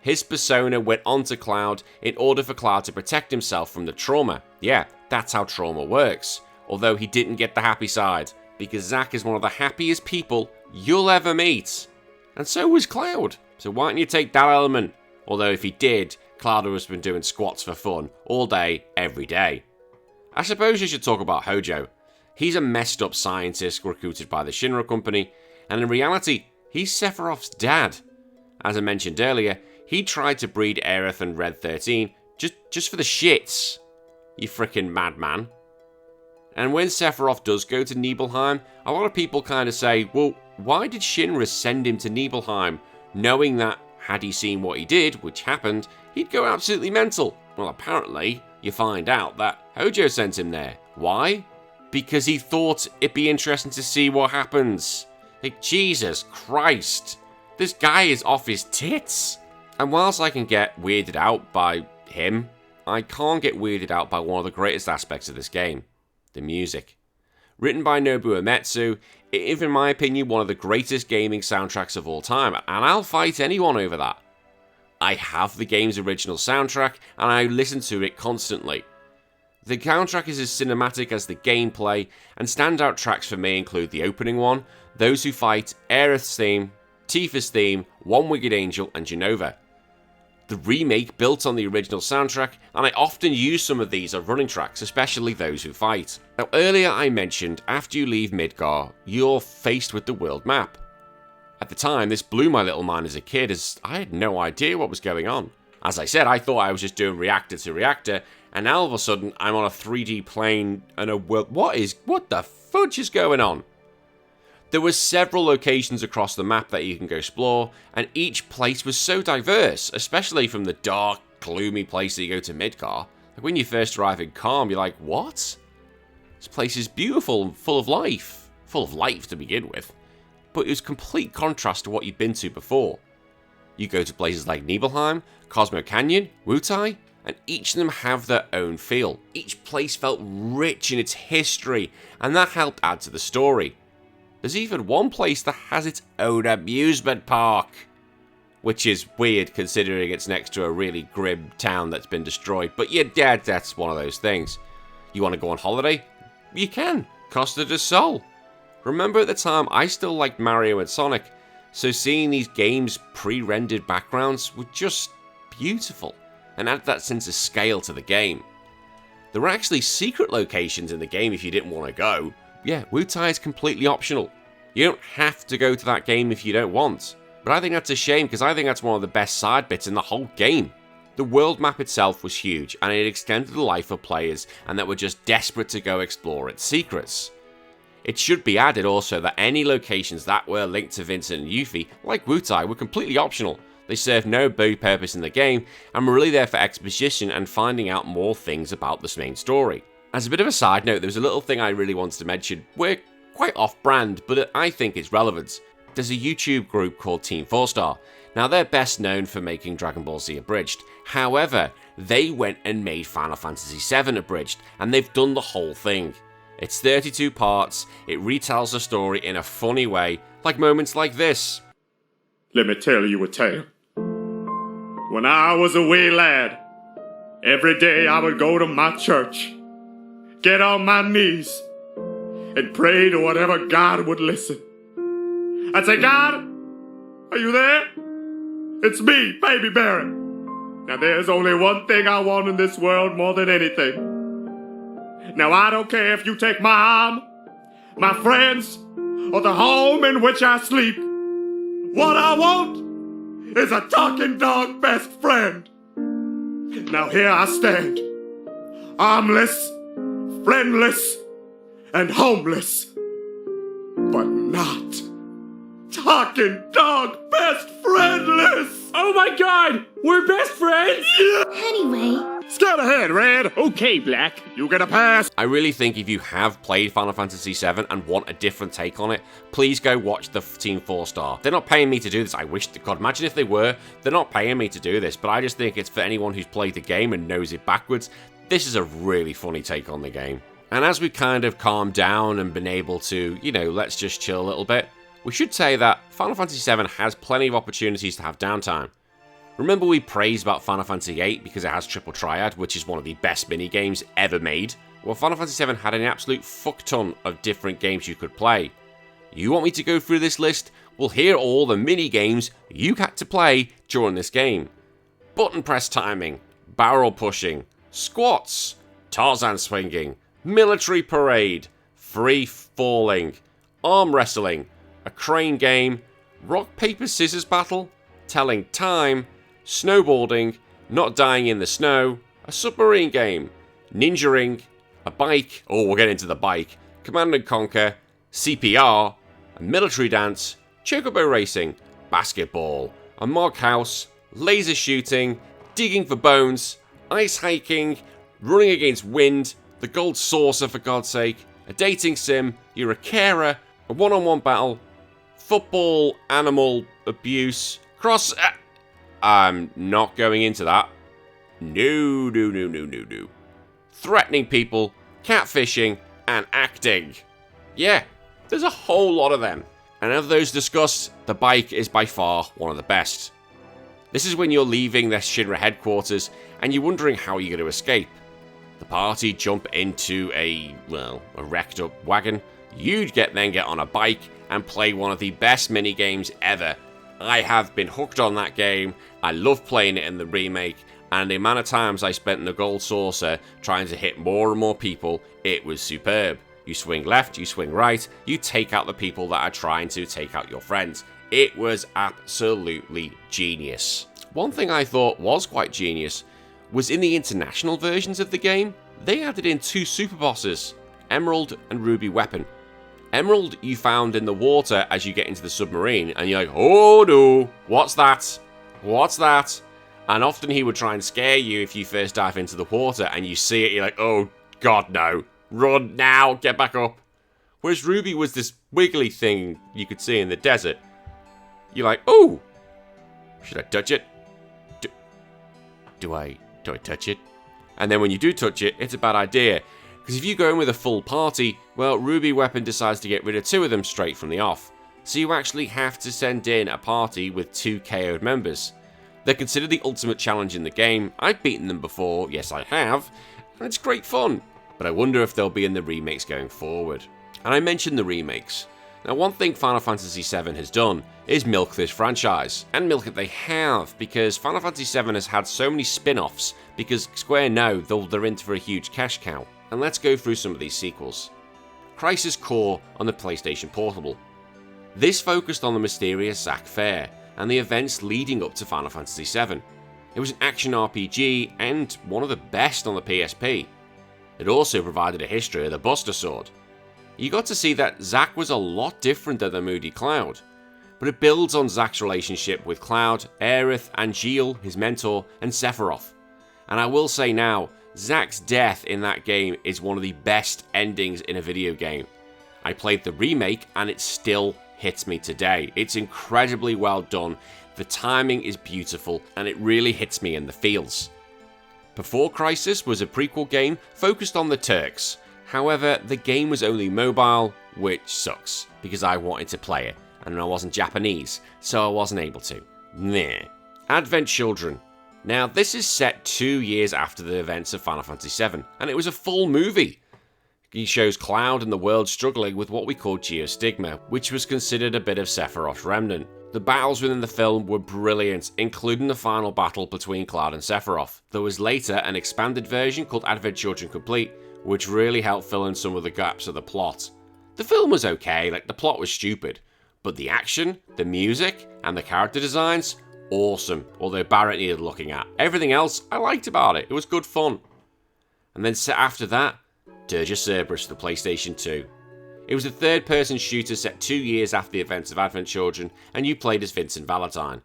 His persona went onto Cloud in order for Cloud to protect himself from the trauma. Yeah, that's how trauma works. Although he didn't get the happy side, because Zack is one of the happiest people you'll ever meet. And so was Cloud. So why don't you take that element? Although if he did, Cloud would have been doing squats for fun, all day, every day. I suppose you should talk about Hojo. He's a messed up scientist recruited by the Shinra company, and in reality, he's Sephiroth's dad. As I mentioned earlier, he tried to breed Aerith and Red 13 just for the shits. You frickin' madman. And when Sephiroth does go to Nibelheim, a lot of people kind of say, well, why did Shinra send him to Nibelheim, knowing that, had he seen what he did, which happened, he'd go absolutely mental? Well, apparently, you find out that Hojo sent him there. Why? Because he thought it'd be interesting to see what happens. Like, Jesus Christ. This guy is off his tits. And whilst I can get weirded out by him, I can't get weirded out by one of the greatest aspects of this game. The music. Written by Nobuo Uematsu, it is in my opinion one of the greatest gaming soundtracks of all time, and I'll fight anyone over that. I have the game's original soundtrack, and I listen to it constantly. The soundtrack is as cinematic as the gameplay, and standout tracks for me include the opening one, Those Who Fight, Aerith's theme, Tifa's theme, One Winged Angel, and Genova. The remake built on the original soundtrack, and I often use some of these as running tracks, especially Those Who Fight. Now, earlier I mentioned after you leave Midgar, you're faced with the world map. At the time, this blew my little mind as a kid, as I had no idea what was going on. As I said, I thought I was just doing reactor to reactor, and now all of a sudden I'm on a 3D plane and a world. What the fudge is going on? There were several locations across the map that you can go explore, and each place was so diverse, especially from the dark, gloomy place that you go to Midgar. Like when you first arrive in Calm, you're like, what? This place is beautiful and full of life. Full of life to begin with. But it was complete contrast to what you'd been to before. You go to places like Nibelheim, Cosmo Canyon, Wutai, and each of them have their own feel. Each place felt rich in its history, and that helped add to the story. There's even one place that has its own amusement park. Which is weird considering it's next to a really grim town that's been destroyed. But yeah, that's one of those things. You want to go on holiday? You can. Costa del Sol. Remember at the time, I still liked Mario and Sonic. So seeing these games' pre-rendered backgrounds were just beautiful. And add that sense of scale to the game. There were actually secret locations in the game if you didn't want to go. Yeah, Wutai is completely optional. You don't have to go to that game if you don't want. But I think that's a shame because I think that's one of the best side bits in the whole game. The world map itself was huge and it extended the life of players and that were just desperate to go explore its secrets. It should be added also that any locations that were linked to Vincent and Yuffie, like Wutai, were completely optional. They served no purpose in the game and were really there for exposition and finding out more things about the main story. As a bit of a side note, there was a little thing I really wanted to mention. We're quite off-brand, but I think it's relevant. There's a YouTube group called Team 4-Star. Now, they're best known for making Dragon Ball Z Abridged. However, they went and made Final Fantasy VII Abridged, and they've done the whole thing. It's 32 parts, it retells the story in a funny way, like moments like this. Let me tell you a tale. When I was a wee lad, every day I would go to my church, get on my knees, and pray to whatever God would listen. I'd say, God, are you there? It's me, Baby Barrett. Now there's only one thing I want in this world more than anything. Now I don't care if you take my arm, my friends, or the home in which I sleep. What I want is a talking dog best friend. Now here I stand, armless, friendless, and homeless, but not talking dog best friendless. Oh my god, we're best friends? Anyway, Scout ahead, Red. Okay, Black. You get a pass. I really think if you have played Final Fantasy VII and want a different take on it, please go watch the Team 4-star. They're not paying me to do this. I wish to God, imagine if they were. They're not paying me to do this, but I just think it's for anyone who's played the game and knows it backwards. This is a really funny take on the game. And as we kind of calmed down and been able to, let's just chill a little bit, we should say that Final Fantasy VII has plenty of opportunities to have downtime. Remember we praised about Final Fantasy VIII because it has Triple Triad, which is one of the best minigames ever made? Well, Final Fantasy VII had an absolute fuck ton of different games you could play. You want me to go through this list? Well, here are all the minigames you had to play during this game. Button press timing, barrel pushing, squats, Tarzan swinging, military parade, free falling, arm wrestling, a crane game, rock paper scissors battle, telling time, snowboarding, not dying in the snow, a submarine game, ninja ring, a bike, we'll get into the bike, Command & Conquer, CPR, a military dance, chocobo racing, basketball, a mog house, laser shooting, digging for bones, ice hiking, running against wind, the gold saucer for God's sake, a dating sim, you're a carer, a one-on-one battle, football, animal, abuse, cross... I'm not going into that. No. Threatening people, catfishing, and acting. Yeah, there's a whole lot of them. And of those discussed, the bike is by far one of the best. This is when you're leaving their Shinra headquarters and you're wondering how you're going to escape. The party jump into a wrecked up wagon. You'd then get on a bike and play one of the best minigames ever. I have been hooked on that game. I love playing it in the remake, and the amount of times I spent in the gold saucer trying to hit more and more people, it was superb. You swing left, you swing right, you take out the people that are trying to take out your friends. It was absolutely genius. One thing I thought was quite genius was in the international versions of the game, they added in 2 super bosses, Emerald and Ruby Weapon. Emerald you found in the water as you get into the submarine, and you're like, oh no, what's that? What's that? And often he would try and scare you if you first dive into the water and you see it, you're like, oh god no, run now, get back up. Whereas Ruby was this wiggly thing you could see in the desert. You're like, oh, should I touch it? Do I touch it? And then when you do touch it, it's a bad idea. Because if you go in with a full party, well, Ruby Weapon decides to get rid of 2 of them straight from the off. So you actually have to send in a party with 2 KO'd members. They're considered the ultimate challenge in the game. I've beaten them before, yes I have, and it's great fun. But I wonder if they'll be in the remakes going forward. And I mentioned the remakes. Now one thing Final Fantasy VII has done is milk this franchise. And milk it they have, because Final Fantasy VII has had so many spin-offs, because Square know they're in for a huge cash cow. And let's go through some of these sequels. Crisis Core on the PlayStation Portable. This focused on the mysterious Zack Fair and the events leading up to Final Fantasy VII. It was an action RPG and one of the best on the PSP. It also provided a history of the Buster Sword. You got to see that Zack was a lot different than the Moody Cloud, but it builds on Zack's relationship with Cloud, Aerith, Angeal, his mentor, and Sephiroth. And I will say now, Zack's death in that game is one of the best endings in a video game. I played the remake and it still hits me today. It's incredibly well done, the timing is beautiful, and it really hits me in the feels. Before Crisis was a prequel game focused on the Turks. However, the game was only mobile, which sucks, because I wanted to play it, and I wasn't Japanese, so I wasn't able to. Nah. Advent Children. Now, this is set 2 years after the events of Final Fantasy VII, and it was a full movie. He shows Cloud and the world struggling with what we call geostigma, which was considered a bit of Sephiroth's remnant. The battles within the film were brilliant, including the final battle between Cloud and Sephiroth. There was later an expanded version called Advent Children Complete, which really helped fill in some of the gaps of the plot. The film was okay, the plot was stupid, but the action, the music, and the character designs, awesome, although Barrett needed looking at. Everything else I liked about it. It was good fun. And then set after that, Dirge of Cerberus for the PlayStation 2. It was a third-person shooter set 2 years after the events of Advent Children, and you played as Vincent Valentine.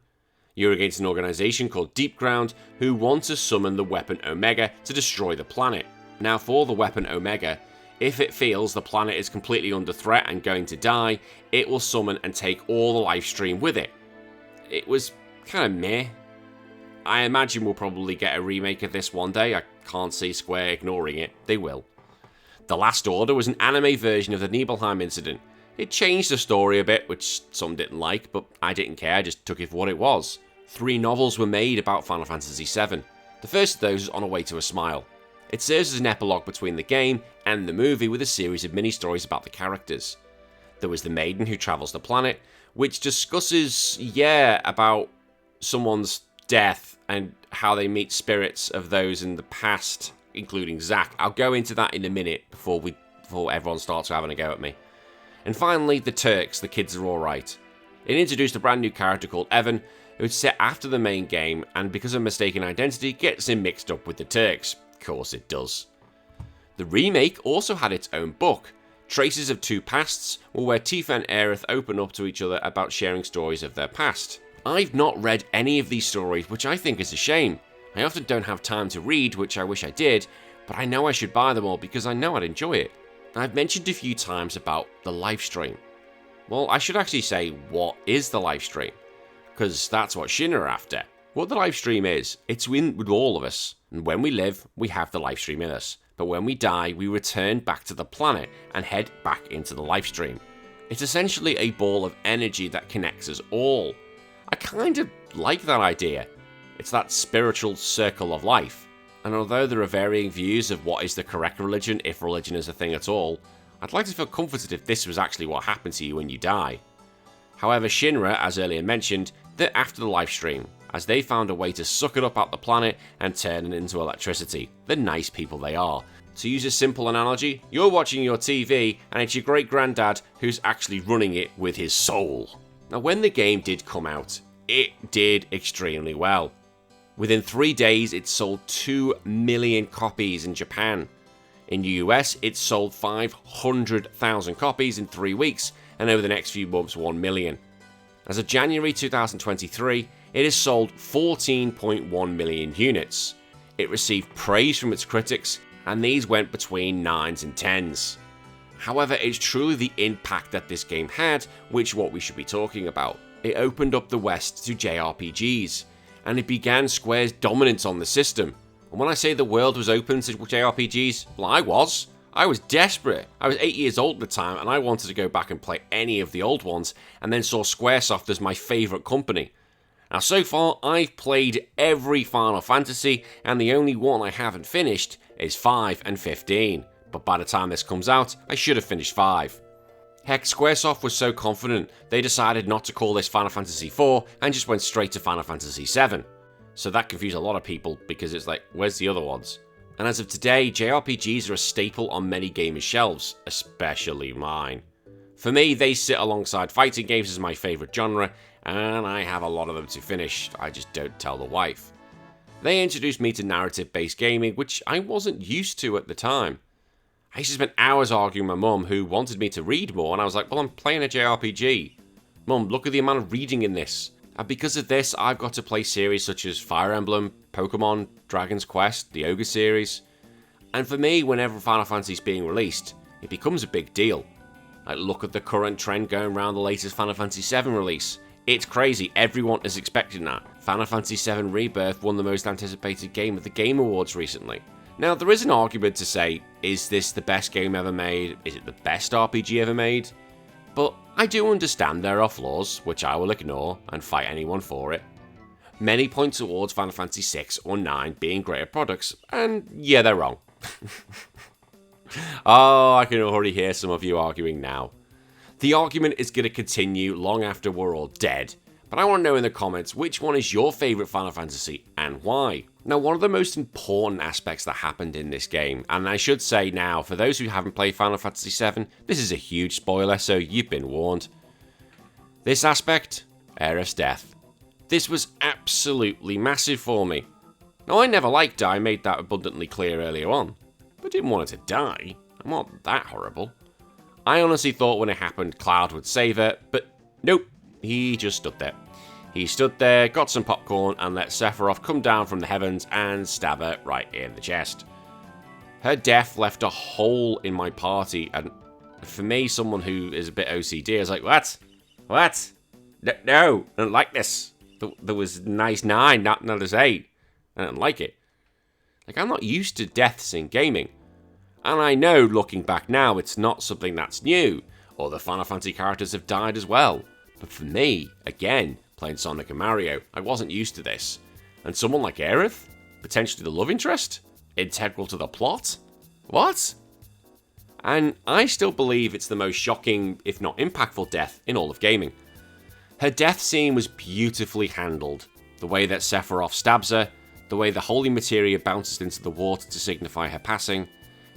You're against an organisation called Deepground, who want to summon the weapon Omega to destroy the planet. Now for the weapon Omega, if it feels the planet is completely under threat and going to die, it will summon and take all the Lifestream with it. It was kind of meh. I imagine we'll probably get a remake of this one day. I can't see Square ignoring it. They will. The Last Order was an anime version of the Nibelheim Incident. It changed the story a bit, which some didn't like, but I didn't care, I just took it for what it was. 3 novels were made about Final Fantasy VII. The first of those was On a Way to a Smile. It serves as an epilogue between the game and the movie with a series of mini-stories about the characters. There was The Maiden Who Travels the Planet, which discusses, about someone's death and how they meet spirits of those in the past, including Zack. I'll go into that in a minute before everyone starts having a go at me. And finally, The Turks, The Kids Are Alright. It introduced a brand new character called Evan, who's set after the main game, and because of mistaken identity, gets him mixed up with the Turks. Of course it does. The remake also had its own book, Traces of Two Pasts, where Tifa and Aerith open up to each other about sharing stories of their past. I've not read any of these stories, which I think is a shame. I often don't have time to read, which I wish I did, but I know I should buy them all because I know I'd enjoy it. I've mentioned a few times about the Lifestream. Well, I should actually say, what is the Lifestream? Because that's what Shin are after. What the Lifestream is, it's with all of us. And when we live, we have the Lifestream in us. But when we die, we return back to the planet and head back into the Lifestream. It's essentially a ball of energy that connects us all. I kind of like that idea. It's that spiritual circle of life. And although there are varying views of what is the correct religion, if religion is a thing at all, I'd like to feel comforted if this was actually what happened to you when you die. However, Shinra, as earlier mentioned, they're after the Lifestream, as they found a way to suck it up out the planet and turn it into electricity. The nice people they are. To use a simple analogy, you're watching your TV and it's your great granddad who's actually running it with his soul. Now when the game did come out, it did extremely well. Within 3 days it sold 2 million copies in Japan. In the US it sold 500,000 copies in 3 weeks, and over the next few months 1 million. As of January 2023, it has sold 14.1 million units. It received praise from its critics, and these went between 9s and 10s. However, it's truly the impact that this game had which is what we should be talking about. It opened up the West to JRPGs, and it began Square's dominance on the system. And when I say the world was open to JRPGs, well, I was desperate. I was 8 years old at the time, and I wanted to go back and play any of the old ones, and then saw Squaresoft as my favourite company. Now, so far, I've played every Final Fantasy, and the only one I haven't finished is 5 and 15. But by the time this comes out, I should have finished 5. Heck, Squaresoft was so confident, they decided not to call this Final Fantasy IV, and just went straight to Final Fantasy VII. So that confused a lot of people, because it's like, where's the other ones? And as of today, JRPGs are a staple on many gamers' shelves, especially mine. For me, they sit alongside fighting games as my favourite genre, and I have a lot of them to finish, I just don't tell the wife. They introduced me to narrative-based gaming, which I wasn't used to at the time. I used to spend hours arguing with my mum, who wanted me to read more, and I was like, well, I'm playing a JRPG. Mum, look at the amount of reading in this. And because of this, I've got to play series such as Fire Emblem, Pokemon, Dragon's Quest, the Ogre series. And for me, whenever Final Fantasy is being released, it becomes a big deal. Like, look at the current trend going around the latest Final Fantasy VII release. It's crazy, everyone is expecting that. Final Fantasy VII Rebirth won the most anticipated game at the Game Awards recently. Now, there is an argument to say, is this the best game ever made? Is it the best RPG ever made? But I do understand there are flaws, which I will ignore and fight anyone for it. Many point towards Final Fantasy VI or IX being greater products, and yeah, they're wrong. Oh, I can already hear some of you arguing now. The argument is going to continue long after we're all dead, but I want to know in the comments which one is your favourite Final Fantasy and why. Now, one of the most important aspects that happened in this game, and I should say now, for those who haven't played Final Fantasy VII, this is a huge spoiler, so you've been warned. This aspect, Aerith's death. This was absolutely massive for me. Now, I never liked her, I made that abundantly clear earlier on, but didn't want her to die. I'm not that horrible. I honestly thought when it happened, Cloud would save her, but nope, he just stood there. He stood there, got some popcorn, and let Sephiroth come down from the heavens and stab her right in the chest. Her death left a hole in my party, and for me, someone who is a bit OCD, I was like, what? What? No, I don't like this. There was nice 9, not as 8. I don't like it. Like, I'm not used to deaths in gaming. And I know, looking back now, it's not something that's new. Other Final Fantasy characters have died as well. But for me, again, playing Sonic and Mario, I wasn't used to this. And someone like Aerith? Potentially the love interest? Integral to the plot? What? And I still believe it's the most shocking, if not impactful, death in all of gaming. Her death scene was beautifully handled. The way that Sephiroth stabs her, the way the holy materia bounces into the water to signify her passing,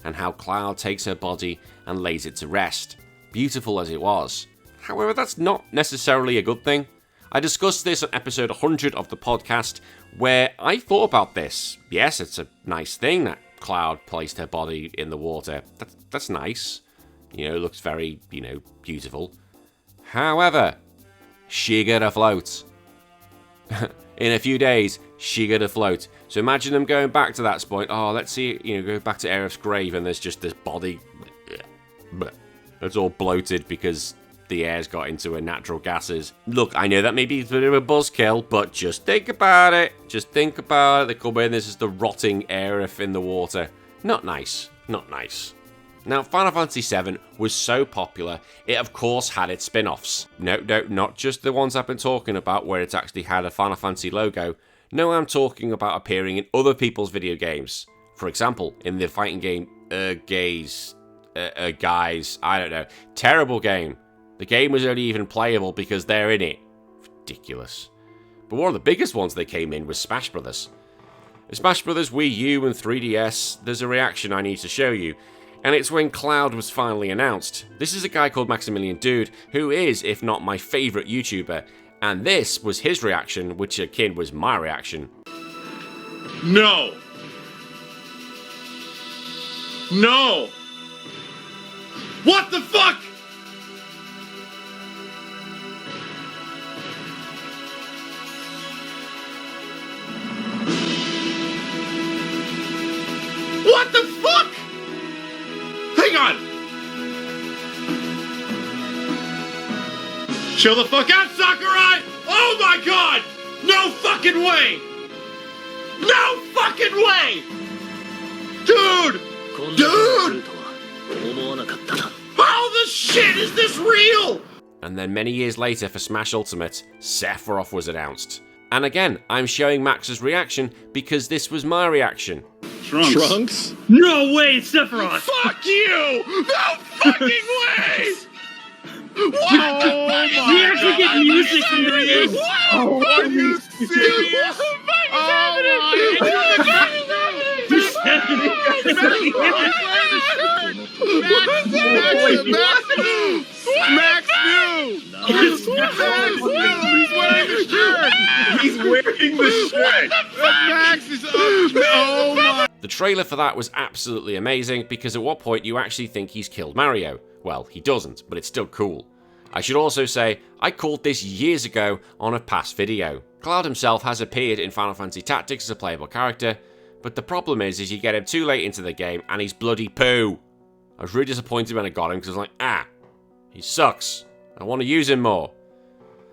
and how Cloud takes her body and lays it to rest. Beautiful as it was. However, that's not necessarily a good thing. I discussed this on episode 100 of the podcast, where I thought about this. Yes, it's a nice thing that Cloud placed her body in the water. That's nice. You know, it looks very, beautiful. However, she gotta float. In a few days, she gotta float. So imagine them going back to that point. Oh, let's see, go back to Aerith's grave and there's just this body. It's all bloated because the air's got into her natural gases. Look, I know that may be a bit of a buzzkill, but just think about it. Just think about it. They come in, this is the rotting Aerith in the water. Not nice. Not nice. Now, Final Fantasy VII was so popular, it of course had its spin-offs. No, not just the ones I've been talking about where it's actually had a Final Fantasy logo. No, I'm talking about appearing in other people's video games. For example, in the fighting game, Guys, I don't know. Terrible game. The game was only even playable because they're in it. Ridiculous. But one of the biggest ones they came in was Smash Brothers. In Smash Brothers Wii U and 3DS, there's a reaction I need to show you. And it's when Cloud was finally announced. This is a guy called Maximilian Dude, who is, if not my favourite YouTuber. And this was his reaction, which akin was my reaction. No! No! What the fuck?! What the fuck?! Hang on! Chill the fuck out, Sakurai! Oh my god! No fucking way! No fucking way! Dude! Dude! How the shit is this real? And then many years later for Smash Ultimate, Sephiroth was announced. And again, I'm showing Max's reaction because this was my reaction. Trunks? No way, Sephiroth! Fuck you! No fucking way! What the fuck? We actually get music from this! What? Are you serious? Oh my Max knew! He's wearing the shirt! He's wearing the shirt! Max is up! Oh my! The trailer for that was absolutely amazing because at what point you actually think he's killed Mario. Well, he doesn't, but it's still cool. I should also say, I called this years ago on a past video. Cloud himself has appeared in Final Fantasy Tactics as a playable character, but the problem is you get him too late into the game and he's bloody poo. I was really disappointed when I got him because I was like, he sucks. I want to use him more.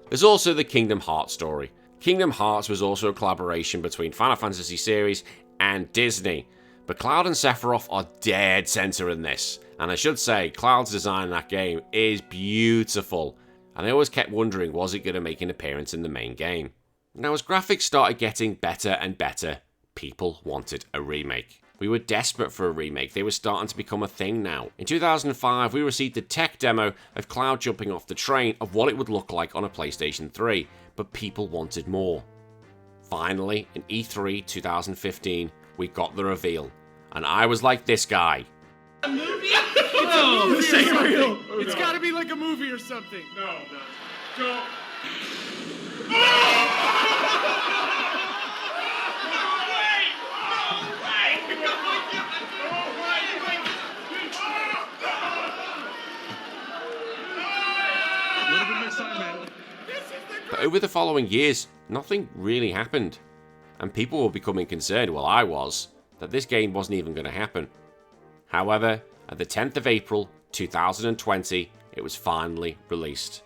There's also the Kingdom Hearts story. Kingdom Hearts was also a collaboration between Final Fantasy series and Disney, but Cloud and Sephiroth are dead center in this. And I should say, Cloud's design in that game is beautiful. And I always kept wondering, was it going to make an appearance in the main game? Now, as graphics started getting better and better, people wanted a remake. We were desperate for a remake. They were starting to become a thing now. In 2005, we received a tech demo of Cloud jumping off the train of what it would look like on a PlayStation 3, but people wanted more. Finally, in E3 2015, we got the reveal. And I was like this guy. Oh, this ain't real. It's gotta be like a movie or something. No. Don't. But over the following years, nothing really happened, and people were becoming concerned, well I was, that this game wasn't even going to happen. However, at the 10th of April 2020, it was finally released.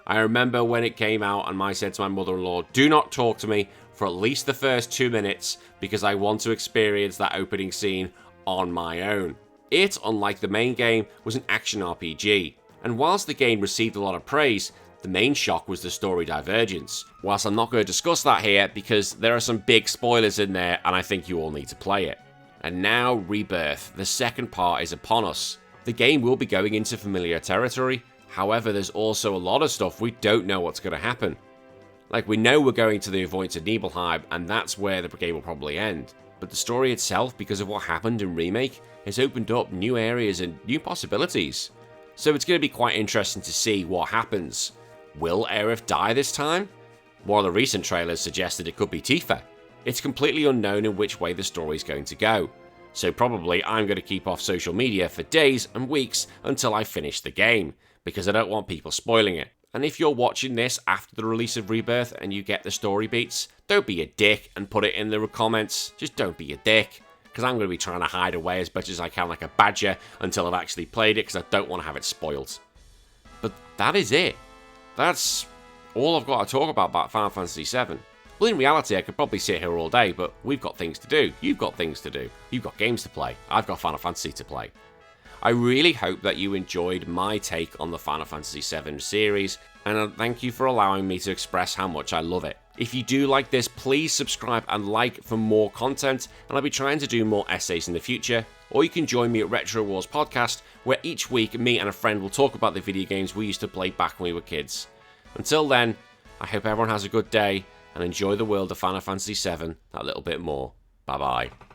I remember when it came out and I said to my mother-in-law, do not talk to me for at least the first 2 minutes because I want to experience that opening scene on my own. It, unlike the main game, was an action RPG, and whilst the game received a lot of praise, the main shock was the story divergence. Whilst I'm not going to discuss that here because there are some big spoilers in there and I think you all need to play it. And now Rebirth, the second part is upon us. The game will be going into familiar territory, however there's also a lot of stuff we don't know what's going to happen. Like we know we're going to the avoided Nibelheim and that's where the game will probably end. But the story itself, because of what happened in Remake, has opened up new areas and new possibilities. So it's going to be quite interesting to see what happens. Will Aerith die this time? One of the recent trailers suggested it could be Tifa. It's completely unknown in which way the story is going to go. So probably I'm going to keep off social media for days and weeks until I finish the game, because I don't want people spoiling it. And if you're watching this after the release of Rebirth and you get the story beats, don't be a dick and put it in the comments. Just don't be a dick, because I'm going to be trying to hide away as much as I can like a badger until I've actually played it, because I don't want to have it spoiled. But that is it. That's all I've got to talk about Final Fantasy VII. Well, in reality, I could probably sit here all day, but we've got things to do. You've got things to do. You've got games to play. I've got Final Fantasy to play. I really hope that you enjoyed my take on the Final Fantasy VII series, and thank you for allowing me to express how much I love it. If you do like this, please subscribe and like for more content, and I'll be trying to do more essays in the future. Or you can join me at Retro Wars Podcast, where each week me and a friend will talk about the video games we used to play back when we were kids. Until then, I hope everyone has a good day, and enjoy the world of Final Fantasy VII that little bit more. Bye bye.